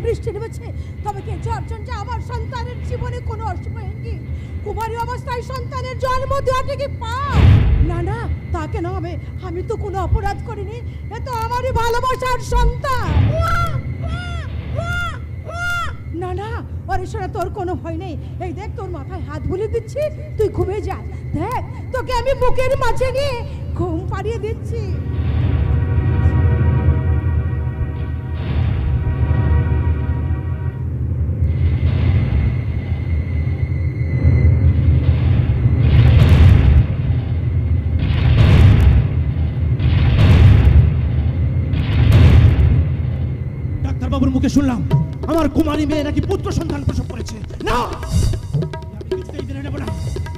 বৃষ্টি নেমেছে, তবে কে অর্জন যে আমার সন্তানের জীবনে কোনো অশুভ হয়নি। কুমারী অবস্থায় সন্তানের জন্ম দেওয়াটা কি পাপ? না না, তা কেন হবে? আমি তো কোনো অপরাধ করিনি, এ তো আমারই ভালোবাসার সন্তান। না না, ওরে শোনা, তোর কোনো ভয় নেই। এই দেখ, তোর মাথায় হাত বুলিয়ে দিচ্ছি, তুই ঘুমিয়ে যা। দেখ, তোকে আমি বুকের মাঝে নিয়ে ঘুম পাড়িয়ে দিচ্ছি। ডাক্তারবাবুর মুখে শুনলাম আমার কুমারী মেয়ে নাকি পুত্র সন্তান প্রসব করেছে। না, আমি কিছুতেই মেনে নেব না।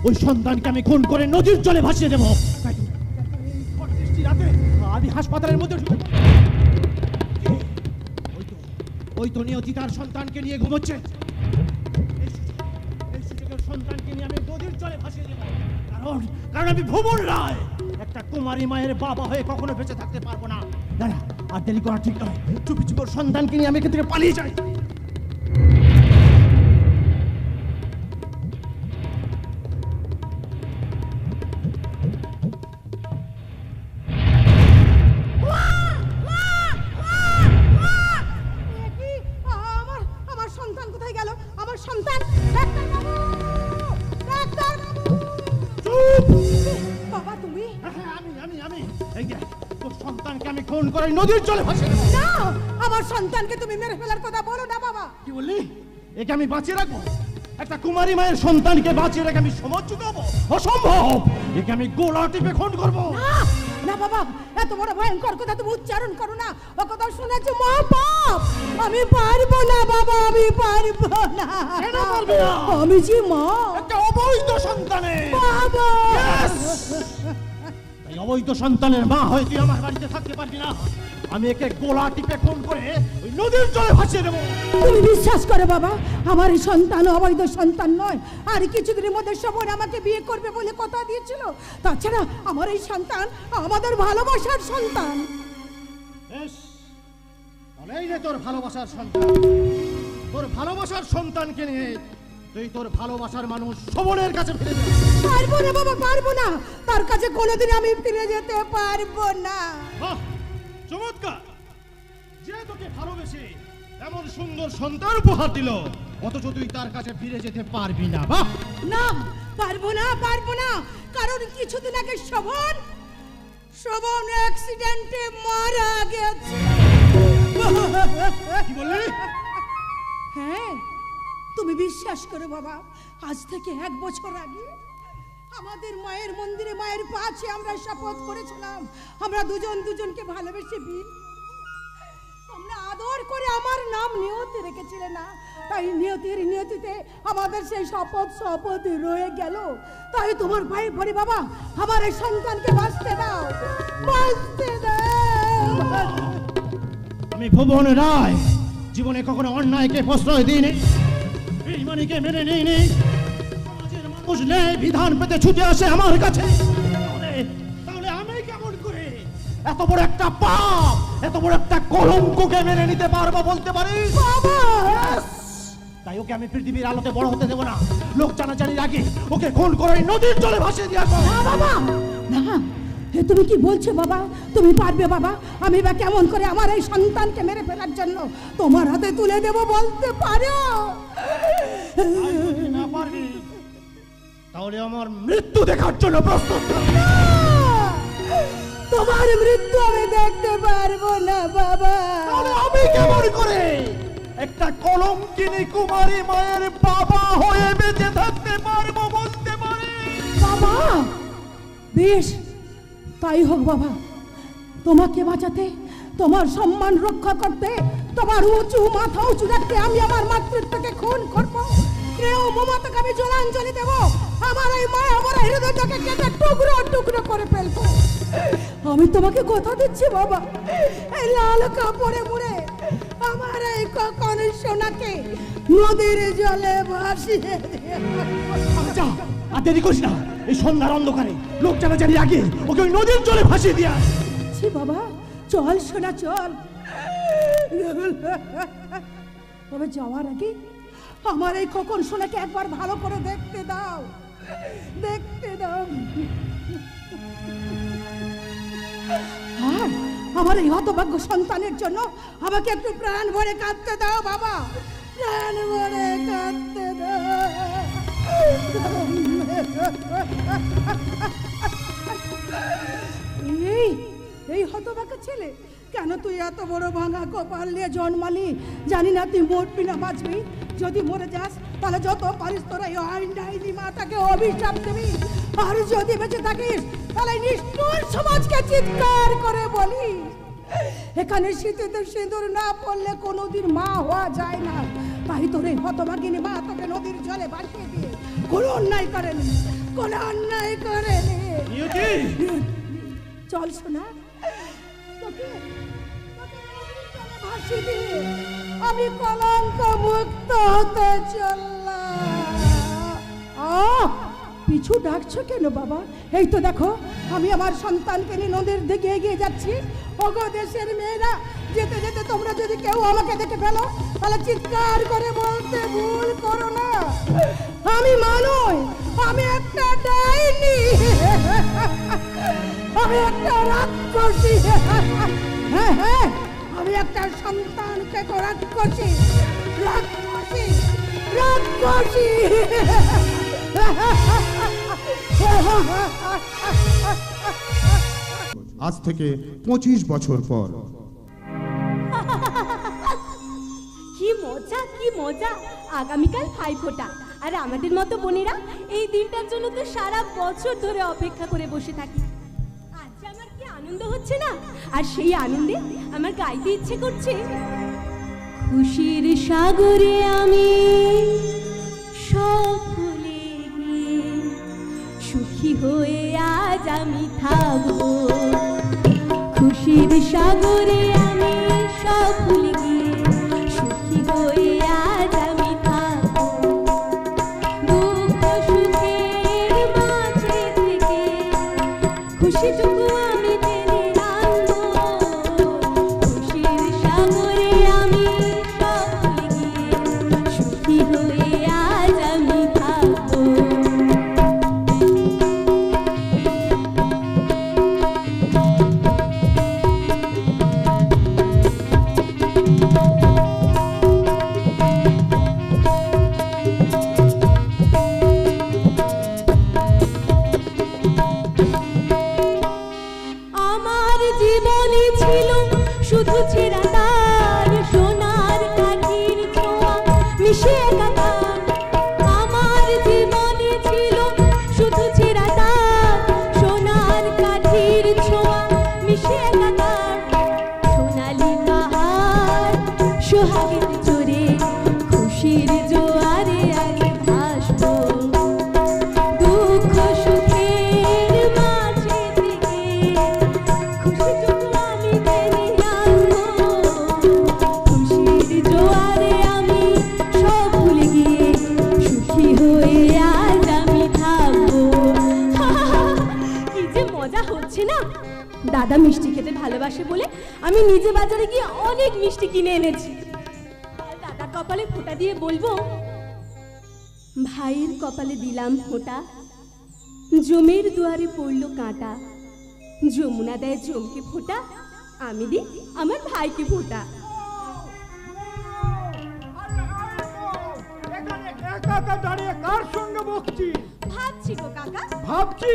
ওই সন্তানকে আমি খুন করে নদীর জলে ভাসিয়ে দেবো। রাতে আমি হাসপাতালের মধ্যে ওই তো নিয়তি তার সন্তানকে নিয়ে ঘুমোচ্ছে। এই সুযোগের সন্তানকে নিয়ে আমি নদীর জলে ভাসিয়ে দেবো। কারণ আমি ভুবন রায় একটা কুমারী মায়ের বাবা হয়ে কখনো বেঁচে থাকতে পারবো না। না, আর দেরি করা ঠিক নয়। চুপি চুপি ওর সন্তানকে নিয়ে আমি এখান থেকে পালিয়ে যাই। আমার সন্তান কোথায় গেল? আমার সন্তান! বাবা, তুমি? আমি এই যে তোর সন্তানকে আমি খুন করে নদীর জলে ভাসিয়ে দেব। না, আমার সন্তানকে তুমি মেরে ফেলার কথা বলো না বাবা। কি বললি? একে আমি বাঁচিয়ে রাখবো? একটা কুমারী মায়ের সন্তানকে বাঁচিয়ে রেখে আমি সমাজ চুকাবো? অসম্ভব। একে আমি গোলা টিপে খুন করবো। না বাবা, এত বড় ভয়ঙ্কর কথা তুমি উচ্চারণ করো না। ও কথা শুনেছি মহাপাপ। আমি পারবো না বাবা, আমি পারবো না। কেন পারবি না? আমি যে মা, একটা অবৈধ সন্তানের বাবা। এই অবৈধ সন্তানের মা হয়ে তুই আমার বাড়িতে থাকতে পারবি না। আমি একে গোলা টিপে খুন করে ওই নদীর জলে ভাসিয়ে দেবো। তুমি বিশ্বাস করো বাবা, আমার এই সন্তান অবৈধ সন্তান নয়। আর কিছুদিনের মধ্যে সবাই আমাকে বিয়ে করবে বলে কথা দিয়েছিল। তাছাড়া আমার এই সন্তান আমাদের ভালোবাসার সন্তান। বেশ, এই নে তোর ভালোবাসার সন্তান। তোর ভালোবাসার সন্তানকে নিয়ে তুই তোর ভালোবাসার মানুষ শোভনের কাছে ফিরে যা। পারবো না বাবা, পারবো না। তার কাছে কোনোদিন আমি ফিরে যেতে পারবো না। চমৎকার! যে তোকে ভালোবেসে এমন সুন্দর সন্তান উপহার দিল, অথচ তুই তার কাছে ফিরে যেতে পারবি না। বাহ! না, পারবো না, পারবো না। কারণ কিছুদিন আগে শোভন অ্যাক্সিডেন্টে মারা গেছে। কি বললি? হ্যাঁ, তুমি বিশ্বাস করো বাবা, আজ থেকে 1 বছর আগে আমাদের মায়ের মন্দিরে মায়ের পাশে আমরা শপথ করেছিলাম আমরা দুজনকে ভালোবেসে বিয়ে। আমরা আদর করে আমার নাম নিয়তি রেখেছিলেন না, তাই নিয়তিতে আমাদের সেই শপথ রয়ে গেল। তাই তোমার ভাই বলি বাবা, আমার এই সন্তানকে বাঁচতে দাও, বাঁচতে দাও। আমি ভুবন রায় জীবনে কখনো অন্যায়কে প্রশ্রয় দিইনি, বেঈমানিকে মেনে নিইনি। সমাজের মানুষ ন্যায় বিধান পেতে ছুটে আসে আমার কাছে। তাহলে আমি কেমন করে এত বড় একটা পাপ, এত বড় একটা কলঙ্ককে মেনে নিতে পারবো বলতে পারিস? বাবা, তাই ওকে আমি পৃথিবীর আলোতে বড় হতে দেবো না। লোক জানাজানির আগে ওকে খুন করে নদীর জলে ভাসিয়ে দিয়ে আসবো। বাবা, না, এ তুমি কি বলছো বাবা? তুমি পারবে বাবা? আমি বা কেমন করে আমার এই সন্তানকে মেরে ফেলার জন্য তোমার হাতে তুলে দেব বলতে পারো? আর যদি না পারবি তাহলে আমার মৃত্যু দেখার জন্য প্রস্তুত থাক। না! তোমার মৃত্যু আমি দেখতে পারবো না বাবা। তাহলে আমি কেমন করে একটা কলঙ্কিনী কুমারী মায়ের বাবা হয়ে বেঁচে থাকতে পারবো বলতে পারে? বাবা, বেশ, তাই হোক বাবা। তোমাকে বাঁচাতে, তোমার সম্মান রক্ষা করতে, তোমার উঁচু মাথা উঁচু রাখতে আমি আমার মাতৃত্বকে খুন করবো। কেউ মমতাকে আমি জলাঞ্জলি দেবো। আমার এই মা আমার হৃদয়টাকে কেটে টুকরো টুকরো করে ফেলবো। আমি তোমাকে কথা দিচ্ছি বাবা, এই লাল কাপড়ে মুড়ে আমার এই কখন সোনাকে নদীর জলে ভাসিয়ে দিয়ে যা, আর দেরি করিস না। এই সন্ধ্যার অন্ধকারে লোক জানাজানি আগে ওকে ওই নদীর জলে ভাসিয়ে দিয়া। ছি বাবা, চল সোনা চল। তবে যাওয়ার আগে আমার এই খোকন সোনাকে একবার ভালো করে দেখতে দাও, দেখতে দাও। আর আমার এই হতভাগ্য সন্তানের জন্য আমাকে একটু প্রাণ ভরে কাঁদতে দাও বাবা, প্রাণ ভরে কাঁদতে দাও। এই এই হতভাগ্য ছেলে, কেন তুই এত বড় ভাঙা কপাল নিয়ে জন্মালি? জানি না তুই মরবি না বাঁচবি। যদি মরে যাস তাহলে যত পারিস তোরা এই আইনডাইনি মাটাকে অভিশাপ দিবি। আর যদি বেঁচে থাকিস তাহলে নিষ্ঠুর সমাজকে চিৎকার করে বলি, এখানে শীতেতে সিঁদুর না পড়লে কোনোদিন মা হওয়া যায় না। তাই তোর এই হতভাগিনী মা তোকে নদীর জলে ভাসিয়ে দিয়ে কোনো অন্যায় করেনি, কোনো অন্যায় করেনি। চল শোনা, তোকে নদীর জলে ভাসিয়ে দিয়ে আমি কলঙ্ক মুক্ত হতে চললাম। পিছু ডাকছো কেন বাবা? এই তো দেখো আমি আমার সন্তানকে নিয়ে নদীর দিকে এগিয়ে যাচ্ছি। ওগো দেশের মেয়েরা, যেতে যেতে তোমরা যদি কেউ আমাকে দেখে ফেলো তাহলে চিৎকার করে বলতে ভুল করো না, আমি মানুষ, আমি একটা ডাইনি, আমি একটা রাক্ষসী। হ্যাঁ হ্যাঁ, আমি একটা সন্তানকে তো রাক্ষসী, রাক্ষসী, রাক্ষসী। আজ থেকে 25 বছর পর। কি মজা, কি মজা! আগামীকাল ভাইফোঁটা, আর আমাদের মতো বোনেরা এই দিনটার জন্য তো সারা বছর ধরে অপেক্ষা করে বসে থাকি। আজ যে আমার কি আনন্দ হচ্ছে না, আর সেই আনন্দে আমার গাইতে ইচ্ছে করছে। খুশির সাগরে আমি সব ভুলে গিয়ে সুখী হয়ে আজ আমি থাকবো। খুশির সাগরে আমি সব ভুলে গিয়ে সুখী হয়ে আজ আমি থাকবো। দুঃখ সুখের মাঝে থেকে খুশিটুকু আমি টেনে আনবো। খুশির সাগরে আমি সব ভুলে গিয়ে সুখী হয়ে আজ আমি থাকবো। আমার জীবনে ছিল শুধু ছেঁড়া তার, সোনার কাঠির ছোঁয়া মিশে একাকার। আমার জীবনে ছিল শুধু ছেঁড়া তার, সোনার কাঠির ছোঁয়া মিশে একাকার। সোনালি পাহাড় সোহাগের জোরে খুশির জোয়ারে আজ ভাসবো। দুঃখ সুখের মাঝে থেকে খুশিটুকু আমি টেনে আনবো। খুশির জোয়ারে আমি সব ভুলে গিয়ে সুখী হয়ে আজ আমি থাকবো। কি যে মজা হচ্ছে না! দাদা মিষ্টি খেতে ভালোবাসে বলে আমি নিজে বাজারে গিয়ে অনেক মিষ্টি কিনে এনেছি। আর দাদার কপালে ফোঁটা দিয়ে বলবো, ভাইয়ের কপালে দিলাম ফোঁটা, জমের দুয়ারে পড়ল কাঁটা, যমুনা দেয় জমকে ফোঁটা, আমি দিই আমার ভাইকে ফোঁটা। একা দাঁড়িয়ে কার সঙ্গে বকছি? ভাবছি গো কাকা। ভাবছি?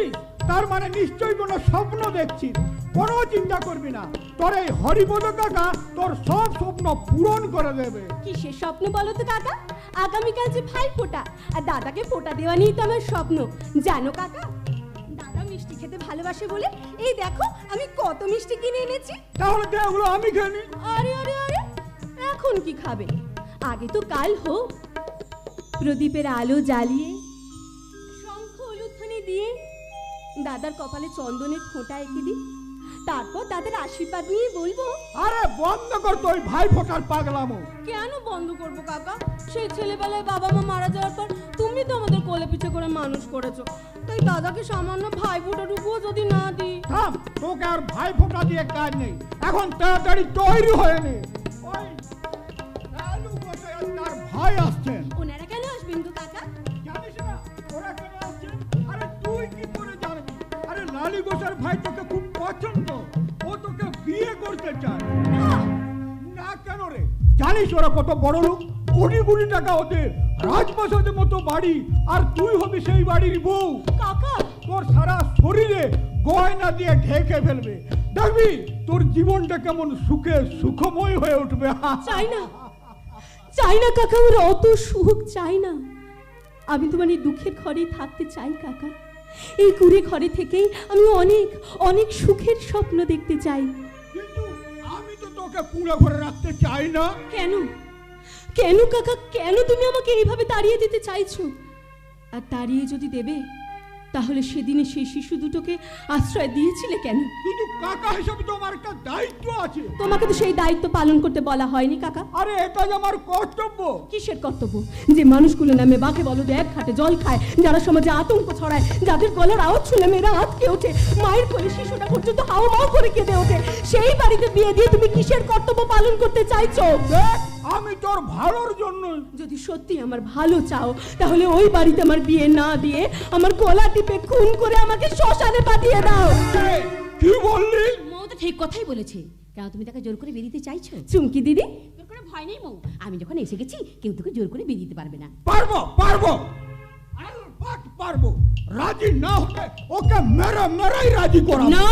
তার মানে নিশ্চয়ই কোনো স্বপ্ন দেখছিস। কোনো চিন্তা করবি না, তোর এই হরিপদ কাকা তোর সব স্বপ্ন পূরণ করে দেবে। কিসের স্বপ্ন বলো তো কাকা? আগামীকাল যে ভাই ফোঁটা, আর দাদাকে ফোঁটা দেওয়া নিয়েই তো আমার স্বপ্ন, জানো কাকা? দাদা মিষ্টি খেতে ভালোবাসে বলে এই দেখো আমি কত মিষ্টি কিনে এনেছি। তাহলে দে ওগুলো আমি খেয়ে নিই। আরে আরে আরে, এখন কি খাবে? আগে তো কাল হোক। প্রদীপের আলো জ্বালিয়ে শঙ্খ উলুধ্বনি দিয়ে দাদার কপালে চন্দনের ফোঁটা এঁকে দিই, তারপর তাদের আশীর্বাদ নিয়ে বলবো। আরে বন্ধ কর তো ওই ভাই ফোটার পাগলামো। কেন বন্ধ করবো কাকা? সেই ছেলেবেলায় বাবা মা মারা যাওয়ার পর তুমি তো আমাদের কোলে পিঠে করে মানুষ করেছো, তাই দাদাকে সামান্য ভাই ফোঁটাটুকুও যদি না দিই। থাম, তোকে আর ভাই ফোটা দিয়ে কাজ নেই, এখন তাড়াতাড়ি তৈরি হয়ে নে। ওই লালু গোসাই আর তার ভাই আসছেন। ওনারা কেন আসবেন গো কাকা? জানিস না ওরা কেন আসছেন? আরে তুই কি করে জানবি? আরে লালু গোসাইর ভাই তোকে খুব পছন্দ, ও তোকে বিয়ে করতে চায়। না কেন রে? জানিস ওরা কত বড় লোক? কোটি কোটি টাকা ওদের, রাজপ্রাসাদের মতো বাড়ি, আর তুই হবি সেই বাড়ির বউ। কাকা, তোর সারা শরীরে গয়না দিয়ে ঢেকে ফেলবে, দেখবি তোর জীবনটা কেমন সুখে সুখময় হয়ে উঠবে। চাই না, চাই না কাকা, আমার অত সুখ চাই না। আমি তোমার এই দুঃখের ঘরেই থাকতে চাই কাকা। এই কুড়ে ঘরে থেকেই আমি অনেক অনেক সুখের স্বপ্ন দেখতে চাই। কিন্তু আমি তো তোকে পুরো ঘরে রাখতে চাই না। কেন কেন কাকা, কেন তুমি আমাকে এইভাবে তাড়িয়ে দিতে চাইছো? আর তাড়িয়ে যদি দেবে, তাহলে সেদিনে সেই শিশু দুটোকে আশ্রয় দিয়েছিলে কেন? কিন্তু কাকা হিসাবে তো আমার একটা দায়িত্ব আছে। তোমাকে তো সেই দায়িত্ব পালন করতে বলা হয়নি কাকা। আরে এটা যে আমার কর্তব্য। কিসের কর্তব্য? যে মানুষগুলো নামে বাঘে বলদে এক খাটে জল খায়, যারা সমাজে আতঙ্ক ছড়ায়, যাদের গলার আওয়াজ শুনে মেয়েরা আঁতকে ওঠে, মায়ের কোলে শিশুটা পর্যন্ত হাও মাও করে কেঁদে ওঠে, সেই বাড়িতে বিয়ে দিয়ে তুমি কিসের কর্তব্য পালন করতে চাইছো? দেখ, আমি তোর ভালোর জন্য। যদি সত্যি আমার ভালো চাও, তাহলে ওই বাড়িতে আমার বিয়ে না দিয়ে আমার গলা টিপে খুন করে আমাকে শ্মশানে পাঠিয়ে দাও। কি বললি? মৌ তো ঠিক কথাই বলেছে। কেন তুমি তাকে জোর করে বেরিয়ে দিতে চাইছো? চুমকি দিদি, তোর কোনো ভয় নেই মৌ, আমি যখন এসে গেছি কেউ তোকে জোর করে বেরিয়ে দিতে পারবে না। পারবো পারবো পারবো। রাজি না হলে ওকে মেরাই রাজি করাবো। না,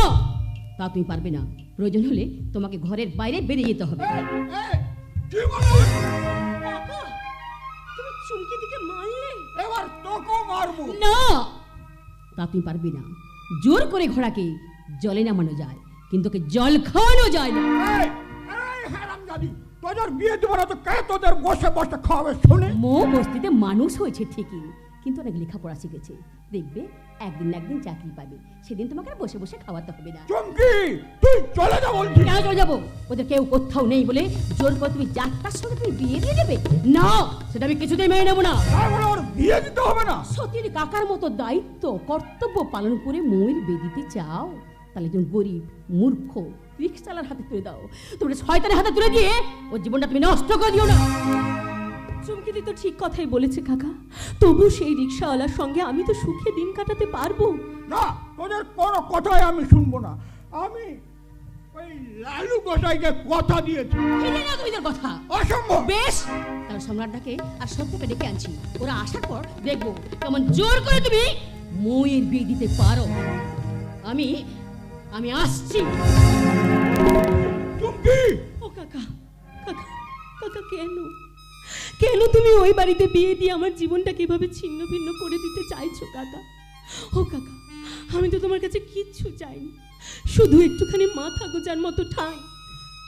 তা তুমি পারবে না। প্রয়োজন হলে তোমাকে ঘরের বাইরে বেরিয়ে যেতে হবে। কি বললি? কাকা, তুমি চুমকি দিকে মারলে? এবার তোকেও মারবো। না, তা তুমি পারবে না। জোর করে ঘোড়াকে জলে নামানো যায়, কিন্তু ওকে জল খাওয়ানো যায় না। এই হারামজাদি, তোদের বিয়ে দেবো না তো কে তোদের বসে বসে খাওয়াবে শুনে? মৌ বস্তিতে মানুষ হয়েছে ঠিকই, কিন্তু অনেক লেখাপড়া শিখেছে। দেখবে একদিন না একদিন চাকরি পাবে, সেদিন তোমাকে আর বসে বসে খাওয়াতে হবে না। চুমকি, তুই চলে যা বলছি। কেন চলে যাবো? ওদের কেউ কোথাও নেই বলে জোর করে তুমি যাত্রার সঙ্গে তুমি বিয়ে দিয়ে দেবে? না, সেটা আমি কিছুতেই মেনে নেবো না। তারপরে ওর বিয়ে দিতে হবে না? সতীর কাকার মতো দায়িত্ব কর্তব্য পালন করে ময়ের বিয়ে দিতে চাও? তাহলে একজন গরিব মূর্খ রিক্সাওয়ালার হাতে তুলে দাও। তোমরা শয়তানের হাতে তুলে দিয়ে ওর জীবনটা তুমি নষ্ট করে দিও না। চুমকি দি তো ঠিক কথাই বলেছে কাকা, তবু সেই রিক্সাওয়ালার সঙ্গে আমি তো সুখে দিন কাটাতে পারবো না, তোদের কোনো কথাই আমি শুনবো না। আমি ওই লালু গোসাইকে কথা দিয়েছি। ফিরে নাও তুমি তোর কথা। অসম্ভব। বেশ, তাহলে সম্রাটটাকে আর সত্যকে ডেকে আনছি। ওরা আসার পর দেখবো কেমন জোর করে তুমি ময়ের বিয়ে দিতে পারো। আমি আমি আসছি। চুমকি, ও কাকা, কাকা, কাকা, কেন কেন তুমি ওই বাড়িতে বিয়ে দিয়ে আমার জীবনটাকে এভাবে ছিন্ন ভিন্ন করে দিতে চাইছো কাকা? ও কাকা, আমি তো তোমার কাছে কিচ্ছু চাইনি, শুধু একটুখানি মাথা গোজার মতো ঠাঁই,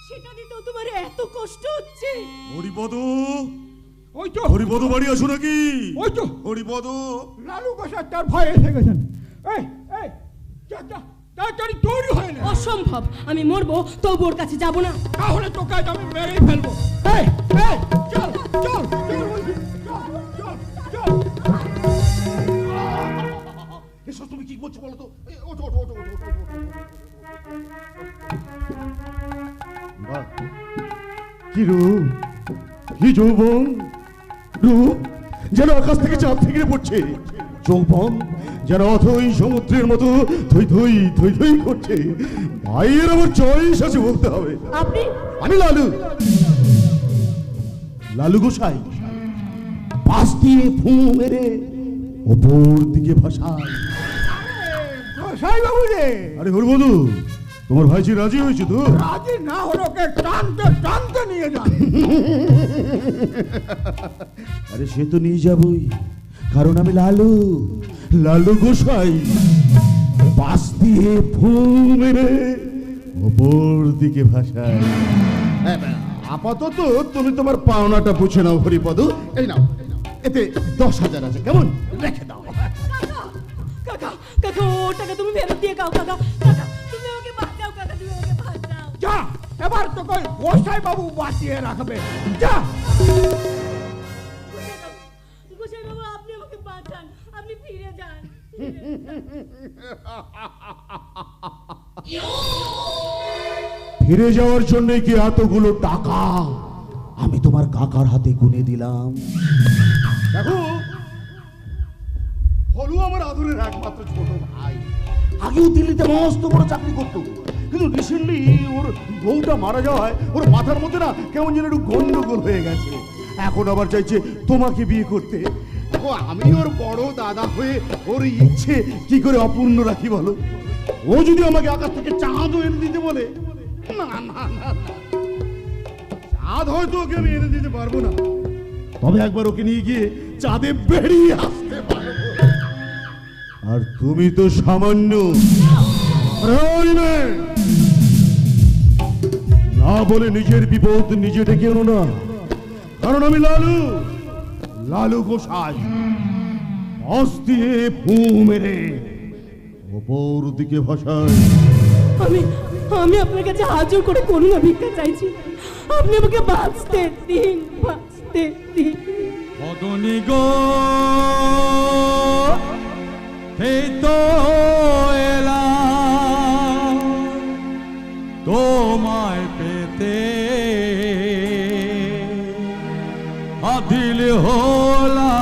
সেটা দিতেও তোমার এত কষ্ট হচ্ছে। হরিপদ, ওই তো হরিপদ বাড়ি আসো নাকি? ওই তো হরিপদ, লালু গোসাই তার ভাই এসে গেছেন। এই এই তাড়াতাড়ি তৈরি হয়ে নে। অসম্ভব, আমি মরবো তবু ওর কাছে যাব না। তাহলে তোকে আজ আমি মেরেই ফেলবো। এই এই চল চল চল বলছি, চল চল চল। এসব তুমি কি বলছো বলো তো? ওঠো ওঠো ওঠো ওঠো ওঠো। বাহ, কি রূপ, কি যৌবন, রূপ যেন আকাশ থেকে চাঁদ থেকে পড়ছে। যৌবন যেন অথই সমুদ্রের মতো থই থই থই থই করছে। ভাইয়ের আমার চয়েস আছে বলতে হবে। আপনি আমি লালু, লালু গোসাই। পাশ দিয়ে ফু মেরে ওপর দিকে ভাসায়। গোসাই বাবু রে, আরে হরবধু, তোমার ভাইজি রাজি হয়েছে তো? রাজি না হলে ওকে টানতে টানতে নিয়ে যান। আরে সে তো নিয়ে যাবই, কারণ আমি লালু, লালু গোসাই। পাশ দিয়ে ফু মেরে ওপর দিকে ভাসায়। আপাতত তুমি তোমার পাওনাটা বুঝে নাও হরিপদ। এই নাও, এতে 10,000 আছে, কেমন? রেখে দাও। কাকা কাকা ও টাকা তুমি ফেরত দিয়ে কাও কাকা। কাকা তুমি আমাকে বাঁচাও, কাকা তুমি আমাকে বাঁচাও। যা, এবার তোকে গোসাই বাবু বাঁচিয়ে রাখবে। যা। গোসাই বাবু আপনি আমাকে বাঁচান, আপনি ফিরে যান। ফিরে যাওয়ার জন্য কি এতগুলো টাকা আমি তোমার কাকার হাতে গুনে দিলাম? দেখো, হলু আমার আদরের একমাত্র ছোট ভাই। আগেও দিল্লিতে মস্ত বড় চাকরি করতো, কিন্তু রিসেন্টলি ওর বউটা মারা যাওয়ায় ওর মাথার মধ্যে না কেমন যেন একটু গন্ডগোল হয়ে গেছে। এখন আবার চাইছে তোমাকে বিয়ে করতে। দেখো, আমি ওর বড় দাদা হয়ে ওর ইচ্ছে কি করে অপূর্ণ রাখি বলো? ও যদি আমাকে আকাশ থেকে চাঁদও এনে দিতে বলে, না না না না, চাঁদ হয়তো ওকে আমি এনে দিতে পারবো না, তবে একবার ওকে নিয়ে গিয়ে চাঁদে বেরিয়ে আসতে পারবো। আর তুমি তো সামান্য না বলে নিজের বিপদ নিজে ডেকে এনো না, কারণ আমি লালু, লালু গোসাই। পাশ দিয়ে ফু মেরে ওপর দিকে ভাসায়। আমি আমি আপনার কাছে হাত জোড় করে করুণা ভিক্ষা চাইছি, আপনি আমাকে বাঁচতে দিন, বাঁচতে দিন। অগনি গো এই তো এলাম তোমায় পেতে, আদিল হলাম।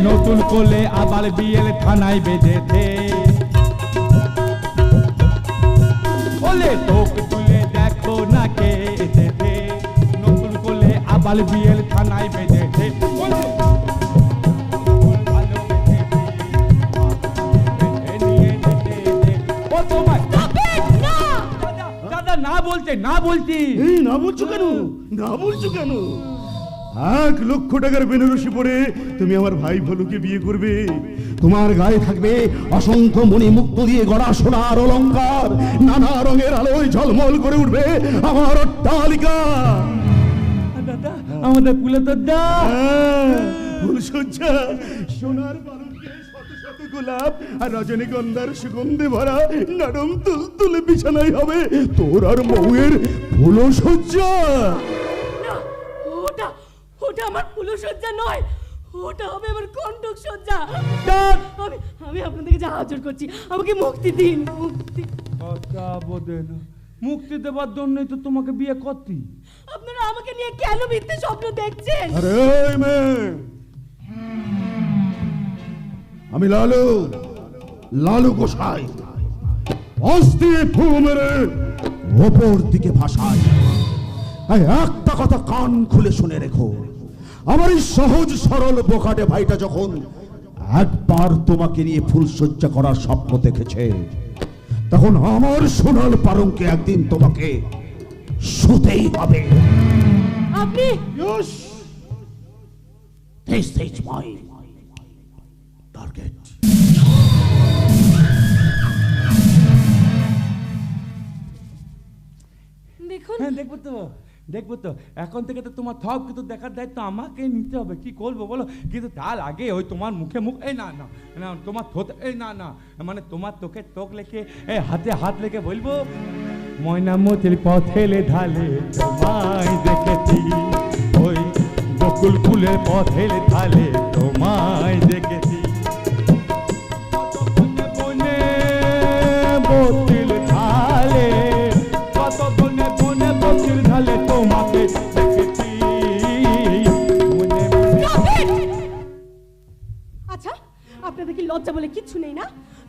নতুন কোলে আবার বিয়ের থানায় বেঁধেছে, বলে তোক তুলে দেখো না কে এসেছে। নতুন কোলে আবার বিয়ের থানায় বেঁধেছে, দাদা না বলছে, না বলছি। এই না বলছো কেন? না বলছো কেন? 1 লক্ষ টাকার বেনারসি পরে তুমি আমার ভাই ভলুকে বিয়ে করবে। তোমার গায়ে থাকবে অসংখ্য মণি মুক্ত দিয়ে গড়া সোনার অলংকার, নানা রঙের আলোয় ঝলমল করে উঠবে আমার অট্টালিকা। দাদা আমাদের কুলে তো ফুলসজ্জা, সোনার পালঙ্কে শত শত গোলাপ আর রজনীগন্ধার সুগন্ধে ভরা নরম তুলতুলে বিছানায় হবে তোর আর বউয়ের ফুলসজ্জা। ওটা আমার ফুলসজ্জা নয়, ওটা হবে আমার কণ্ঠক সজ্জা। আমি আপনাদেরকে যা হাজির করছি, আমাকে মুক্তি দিন, মুক্তি। মুক্তি দেবার জন্যই তো তোমাকে বিয়ে করতি। আপনারা আমাকে নিয়ে কেন মিথ্যে স্বপ্ন দেখছেন? আরে মেয়ে, আমি লালু, লালু গোসাই। অস্তি ফু মেরে ওপর দিকে ভাসায়। একটা কথা কান খুলে শুনে রেখো, আমার এই সহজ সরল বোকাটে ভাইটা যখন একবার তোমাকে নিয়ে ফুলসজ্জা করার স্বপ্ন দেখেছে, তখন আমার সোনার পালঙ্কে একদিন তোমাকে শুতেই হবে। আপনি This is my target. দেখুন, হ্যাঁ দেখবো তো, দেখবো তো, এখন থেকে তো তোমার সব কিছু দেখার দায়িত্ব আমাকে নিতে হবে, কি করবো বলো? কিন্তু তার আগে ওই তোমার মুখে মুখ, এই না না না, তোমার থোত, এই না না, মানে তোমার তোকে তোক লেখে, এই হাতে হাত লেখে বলবো, ময়নামতির পথেলে ঢালে তোমায় দেখেছি, ওই বকুল ফুলের পথেলে ঢালে তোমায় দেখেছি, কত বনে বনে বকুল ঢালে, কত বনে বনে বকুল ঢালে তোমাকে দেখেছি, মনে মনে। আচ্ছা, আপনাদের কি লজ্জা বলে কিচ্ছু নেই না?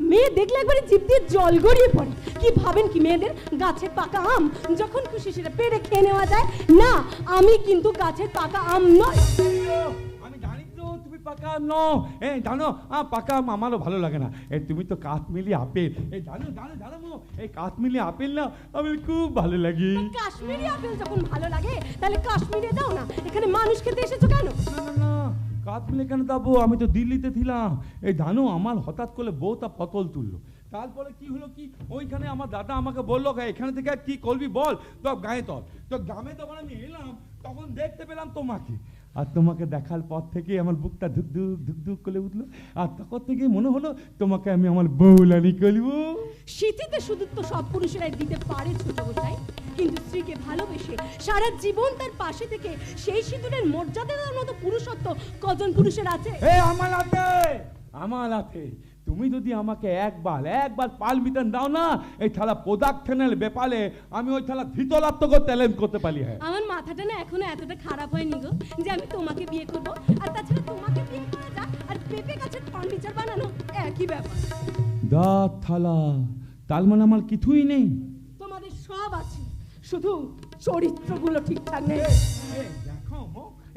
মেয়ে দেখলে একবারে জিভ দিয়ে জল গড়িয়ে পড়ে। কি ভাবেন কি মেয়েদের গাছের পাকা আম যখন খুশি সেটা পেড়ে খেয়ে নেওয়া যায়? না, আমি কিন্তু গাছের পাকা আম নয়। আমি জানি তো তুমি পাকা আম নও, এই জানো পাকা আম আমারও ভালো লাগে না, এই তুমি তো কাশ্মীরি আপেল, এই জানো জানো জানো মো, এই কাশ্মীরি আপেল না আমার খুব ভালো লাগে। কাশ্মীরি আপেল যখন ভালো লাগে তাহলে কাশ্মীরে দাও না, এখানে মানুষ খেতে এসেছো কেন? না না না, কাশ্মীরে কেন যাবো, আমি তো দিল্লিতে ছিলাম। এই জানো আমার হঠাৎ করে বউটা পটল তুললো, তারপরে কি হলো কি, ওইখানে আমার দাদা আমাকে বললো এখানে থেকে কি করবি বল, তো গায়ে তল, তো গ্রামে যখন আমি এলাম তখন দেখতে পেলাম তোমাকে, আর তোমাকে দেখার পর থেকে আমার বুকটা ধুকধুক ধুকধুক করে উঠলো, আর তখন থেকে মনে হলো তোমাকে আমি আমার বউলানি করবো। শীতিতে শুধু তো সব পুরুষেরাই দিতে পারে ছোট গোসাই, কিন্তু স্ত্রীকে ভালোবেসে সারা জীবন তার পাশে থেকে সেই সিঁদুরের মর্যাদা দেওয়ার মতো পুরুষত্ব কজন পুরুষের আছে? আমার হাতে, আমার হাতে তুমি যদি আমাকে একবার পাল মিটান দাও না, এই থালা প্রোডাকশনের ব্যাপারে আমি ওই থালা ধৃতরাত্মক ট্যালেন্ট করতে পারি। হ্যাঁ, আমার মাথাটা না এখনো এতটা খারাপ হয়নি গো যে আমি তোমাকে বিয়ে করব, আর তাছাড়া তোমাকে বিয়ে করা যা আর পেঁপে গাছের ফার্নিচার বানানো একই ব্যাপার। দাঁত থালা, তার মানে আমার কিছুই নেই। তোমাদের সব আছে, শুধু চরিত্রগুলো ঠিকঠাক নেই। দেখো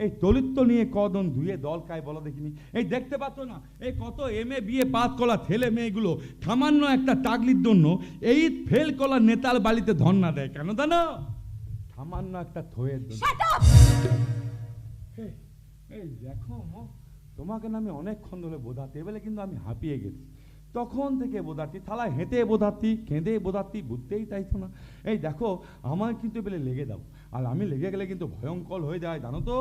এই চরিত্র নিয়ে কদন ধুয়ে দল খায় বলো দেখিনি? এই দেখতে পাচ্ছ না এই কত MA BA পাস করা ছেলে মেয়েগুলো সামান্য একটা চাকরির জন্য এই ফেল করা নেতার বাড়িতে ধর্ণা দেয়, কেন জানো? সামান্য একটা থয়ের জন্য। এই দেখো তোমাকে না আমি অনেকক্ষণ ধরে বোঝাতে বলে কিন্তু আমি হাঁপিয়ে গেছি, তখন থেকে বোঝাচ্ছি, থালা হেঁটে বোঝাচ্ছি, কেঁদে বোঝাচ্ছি, বুঝতেই চাইছো না। এই দেখো আমার কিন্তু বেলে লেগে দাও, আর আমি লেগে গেলে কিন্তু ভয়ঙ্কর হয়ে যায় জানো তো।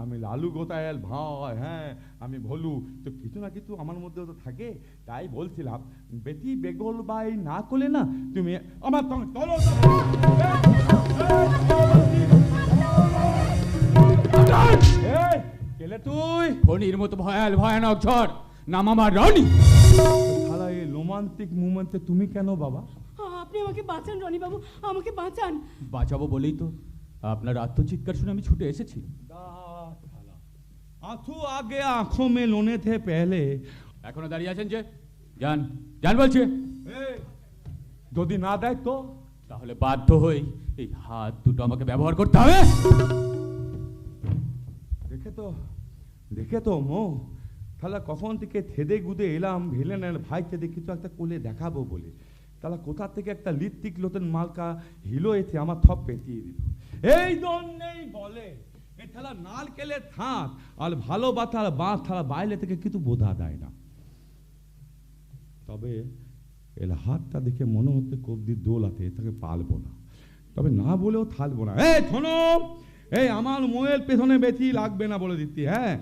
আমি লালু গোতায়েল ভাই, হ্যাঁ আমি ভলু, তো কিছু না কিছু আমার মধ্যেও তো থাকে। তাই বলছিলাম বেটি বেগল বাই না করলে না তুমি আমার চলো কেলে তুই ফণির মতো ভয়ানক ঝড়, নাম আমার রনি। শালা এই রোমান্টিক মুমেন্টে তুমি কেন বাবা? আপনি আমাকে বাঁচান রনি বাবু, আমাকে বাঁচান। বাঁচাবো বলেই তো আপনার আত্মচিৎকার শুনে আমি ছুটে এসেছি। आंसू आगे आंखों में लोने थे पहले। এখনো দাঁড়িয়ে আছেন যে? যান যান বলছে। যদি না দেয় তো তাহলে বাধ্য হই এই হাত দুটো আমাকে ব্যবহার করতে হবে। দেখে তো মো তাহলে কখন থেকে থেদে গুদে এলাম ভিলেনের ভাইকে দেখি তো একটা কোলে দেখাবো বলে, তাহলে কোথা থেকে একটা লিপস্টিক লোতেন মালকা হিলো এতে আমার থপ পেটিয়ে দিল। এই দন নেই বলে এই থালা নারকেলের থাক আর ভালোবাসার বাঁশ থালা বাইরে থেকে কিছু বোঝা যায় না। তবে এর হাতটা দেখে মনে হচ্ছে কবদির দোলাতে তাকে পালবো না, তবে না বলেও থাকবো না। এই শোনো, এই আমার মোয়ের পেছনে বেশি লাগবে না বলে দিচ্ছি। হ্যাঁ,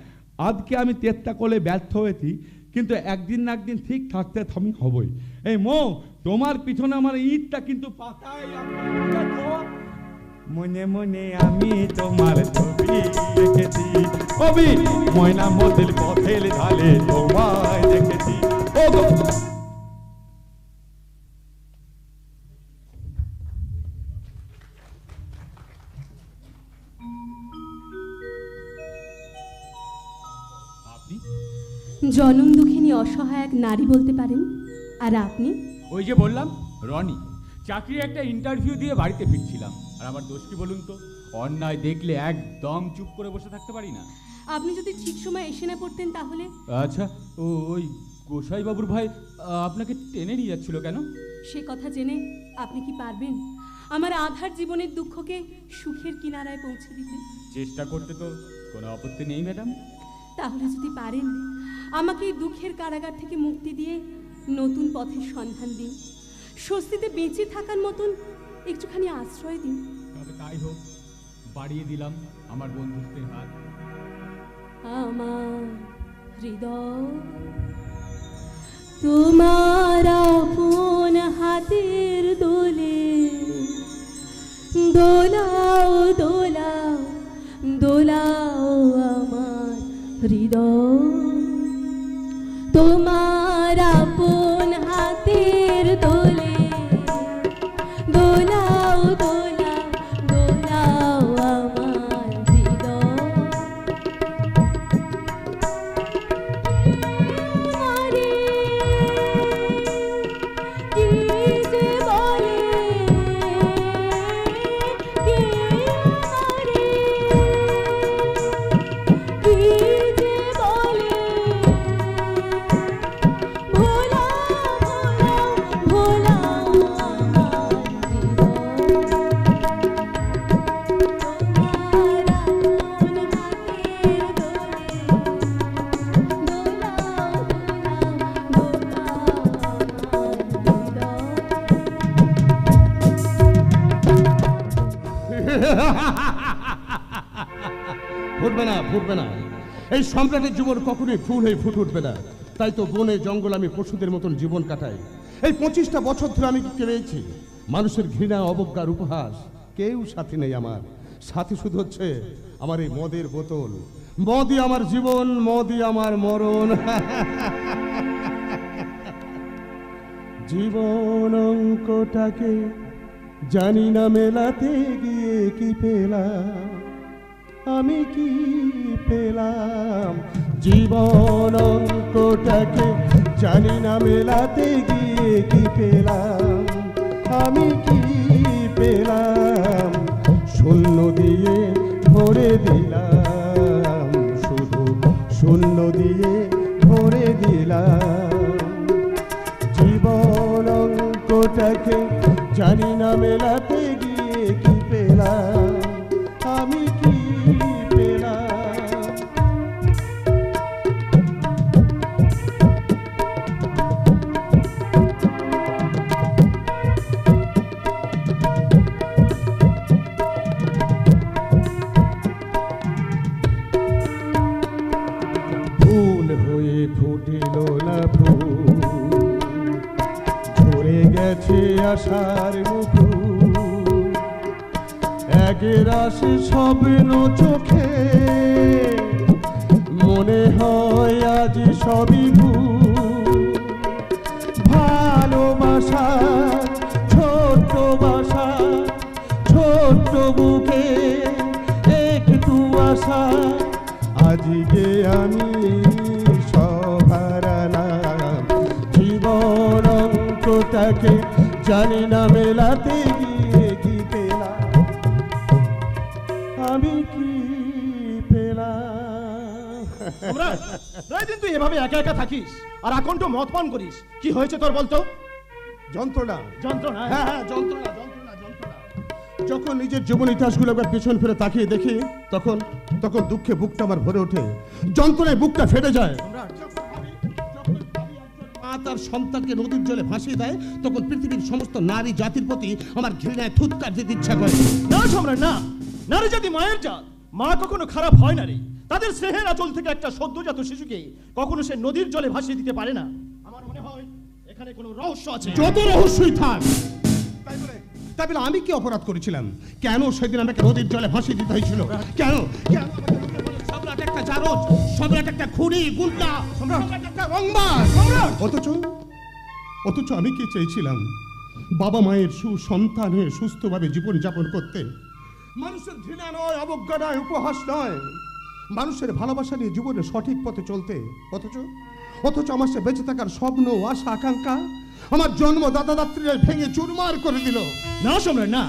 আজকে আমি চেষ্টা করলে ব্যর্থ হয়েছি, কিন্তু একদিন না একদিন ঠিক থাকতে আমি হবই। এই মো, তোমার পিছনে আমার ইটটা কিন্তু পাতায় মনে মনে আমি তোমার ছবি দেখেছি, কবি ময়না মতির পথের ঢালে তোমায় দেখেছি। ও গো জনম দুঃখিনী অসহায় এক নারী বলতে পারেন, আর আপনি? ওই যে বললাম রনি, চাকরির একটা ইন্টারভিউ দিয়ে বাড়িতে ফিরছিলাম। আর আমার দোষ কি বলুন তো? অন্যায় দেখলে একদম চুপ করে বসে থাকতে পারি না। আপনি যদি ঠিক সময় এসে না পড়তেন তাহলে? আচ্ছা, ওই গোসাই বাবুর ভাই আপনাকে টেনে নিয়ে যাচ্ছিল কেন? সে কথা জেনে আপনি কি পারবেন আমার আধার জীবনের দুঃখকে সুখের কিনারায় পৌঁছে দিতে? চেষ্টা করতে তো কোনো আপত্তি নেই ম্যাডাম। তাহলে যদি পারেন আমাকে এই দুঃখের কারাগার থেকে মুক্তি দিয়ে নতুন পথের সন্ধান দিন, স্বস্তিতে বেঁচে থাকার মতন একটুখানি আশ্রয় দিন। তবে তাই হোক, বাড়িয়ে দিলাম আমার বন্ধুত্বের হাত। আমার হৃদয় তোমার আপন হাতের দোলে দোলাও দোলাও দোলাও আমার হৃদয় তোমার আপন হাতের দোলে দোলাও দোলাও দোলাও আমার হৃদয় মারে কি যে বলে কে মারে কি যে বলে ভোলা ভোলা ভোলা আমার হৃদয় তোমার আপন হাতের ফুটবে না, ফুটবে না। এই সম্রাটের জীবন কখনোই ফুল হয়ে ফুটে উঠবে না। তাই তো বনে জঙ্গল আমি পশুদের মতন জীবন কাটাই। এই 25টা বছর ধরে আমি কেড়েছি মানুষের ঘৃণা, অবজ্ঞার উপহাস। কেউ সাথী নেই আমার, সাথী শুধু হচ্ছে আমার এই মদের বোতল। মদই আমার জীবন, মদই আমার মরণ। জীবন অঙ্কটাকে জানি না মেলাতে গিয়ে কি পেলাম, আমি কি পেলাম। জীবন অঙ্কটাকে জানি না মেলাতে গিয়ে কি পেলাম, আমি কি পেলাম। শূন্য দিয়ে ভরে দিলাম, শুধু শূন্য দিয়ে ভরে দিলাম। জীবন অঙ্কটাকে জানি না মেলাতে গিয়ে কি পেলাম, আমি কি পেলাম। ফুল হয়ে ফুটিল না ফুল, ঝরে গেছে আশার মুকুল। একের আসে স্বপ্ন চোখে, মনে হয় আজ সবই ভুল। ভালোবাসা ছোট্ট বাসা, ছোট্ট বুকে একটু আশা। আজকে আমি সব হারালাম। জীবন অঙ্কটাকে জানি না মেলাতে গিয়ে কি পেলাম, আমি কি পেলাম। সম্রাট, প্রায় দিন তুই এভাবে একা একা থাকিস আর আকণ্ঠ মদ পান করিস। কি হয়েছে তোর বলতো? যন্ত্রণা, যন্ত্রণা? হ্যাঁ হ্যাঁ, যন্ত্রণা যন্ত্রণা যন্ত্রণা। যখন নিজের জীবন ইতিহাসগুলো একবার পেছন ফিরে তাকিয়ে দেখি, তখন তখন দুঃখে বুকটা আমার ভরে ওঠে, যন্ত্রণায় বুকটা ফেটে যায়। মা তার সন্তানকে নদীর জলে ভাসিয়ে দেয়, তখন পৃথিবীর সমস্ত নারী জাতির প্রতি আমার ঘৃণায় থুৎকার দিতে ইচ্ছা করে। না সম্রাট, না। নারী জাতি মায়ের জাত। মা কখনো খারাপ হয় না রে। তাদের স্নেহের আঁচল থেকে একটা সদ্যজাত শিশুকে কখনো সে নদীর জলে ভাসিয়ে দিতে পারে না। আমার মনে হয় এখানে কোনো রহস্য আছে। যত রহস্যই থাক, তাই বলে আমি কি অপরাধ করেছিলাম? কেন সেদিন আমাকে নদীর জলে ভাসিয়ে দিতে হয়েছিল? কেন কেন আমাকে লোকে বলে সম্রাট একটা জারজ, সম্রাট একটা খুনি, গুন্ডা, সম্রাট একটা রংবাজ। অথচ আমি কি চেয়েছিলাম? বাবা মায়ের সুসন্তান হয়ে সুস্থভাবে জীবন যাপন করতে। মানুষের ঘৃণা নয়, অবজ্ঞা নয়, উপহাস নয়, মানুষের ভালোবাসা নিয়ে জীবনে সঠিক পথে চলতে। অথচ আমার সে বেঁচে থাকার স্বপ্ন, আশা, আকাঙ্ক্ষা আমার জন্ম দাদা দাত্রীরা ভেঙে চুরমার করে দিল। না সম্রাট, না।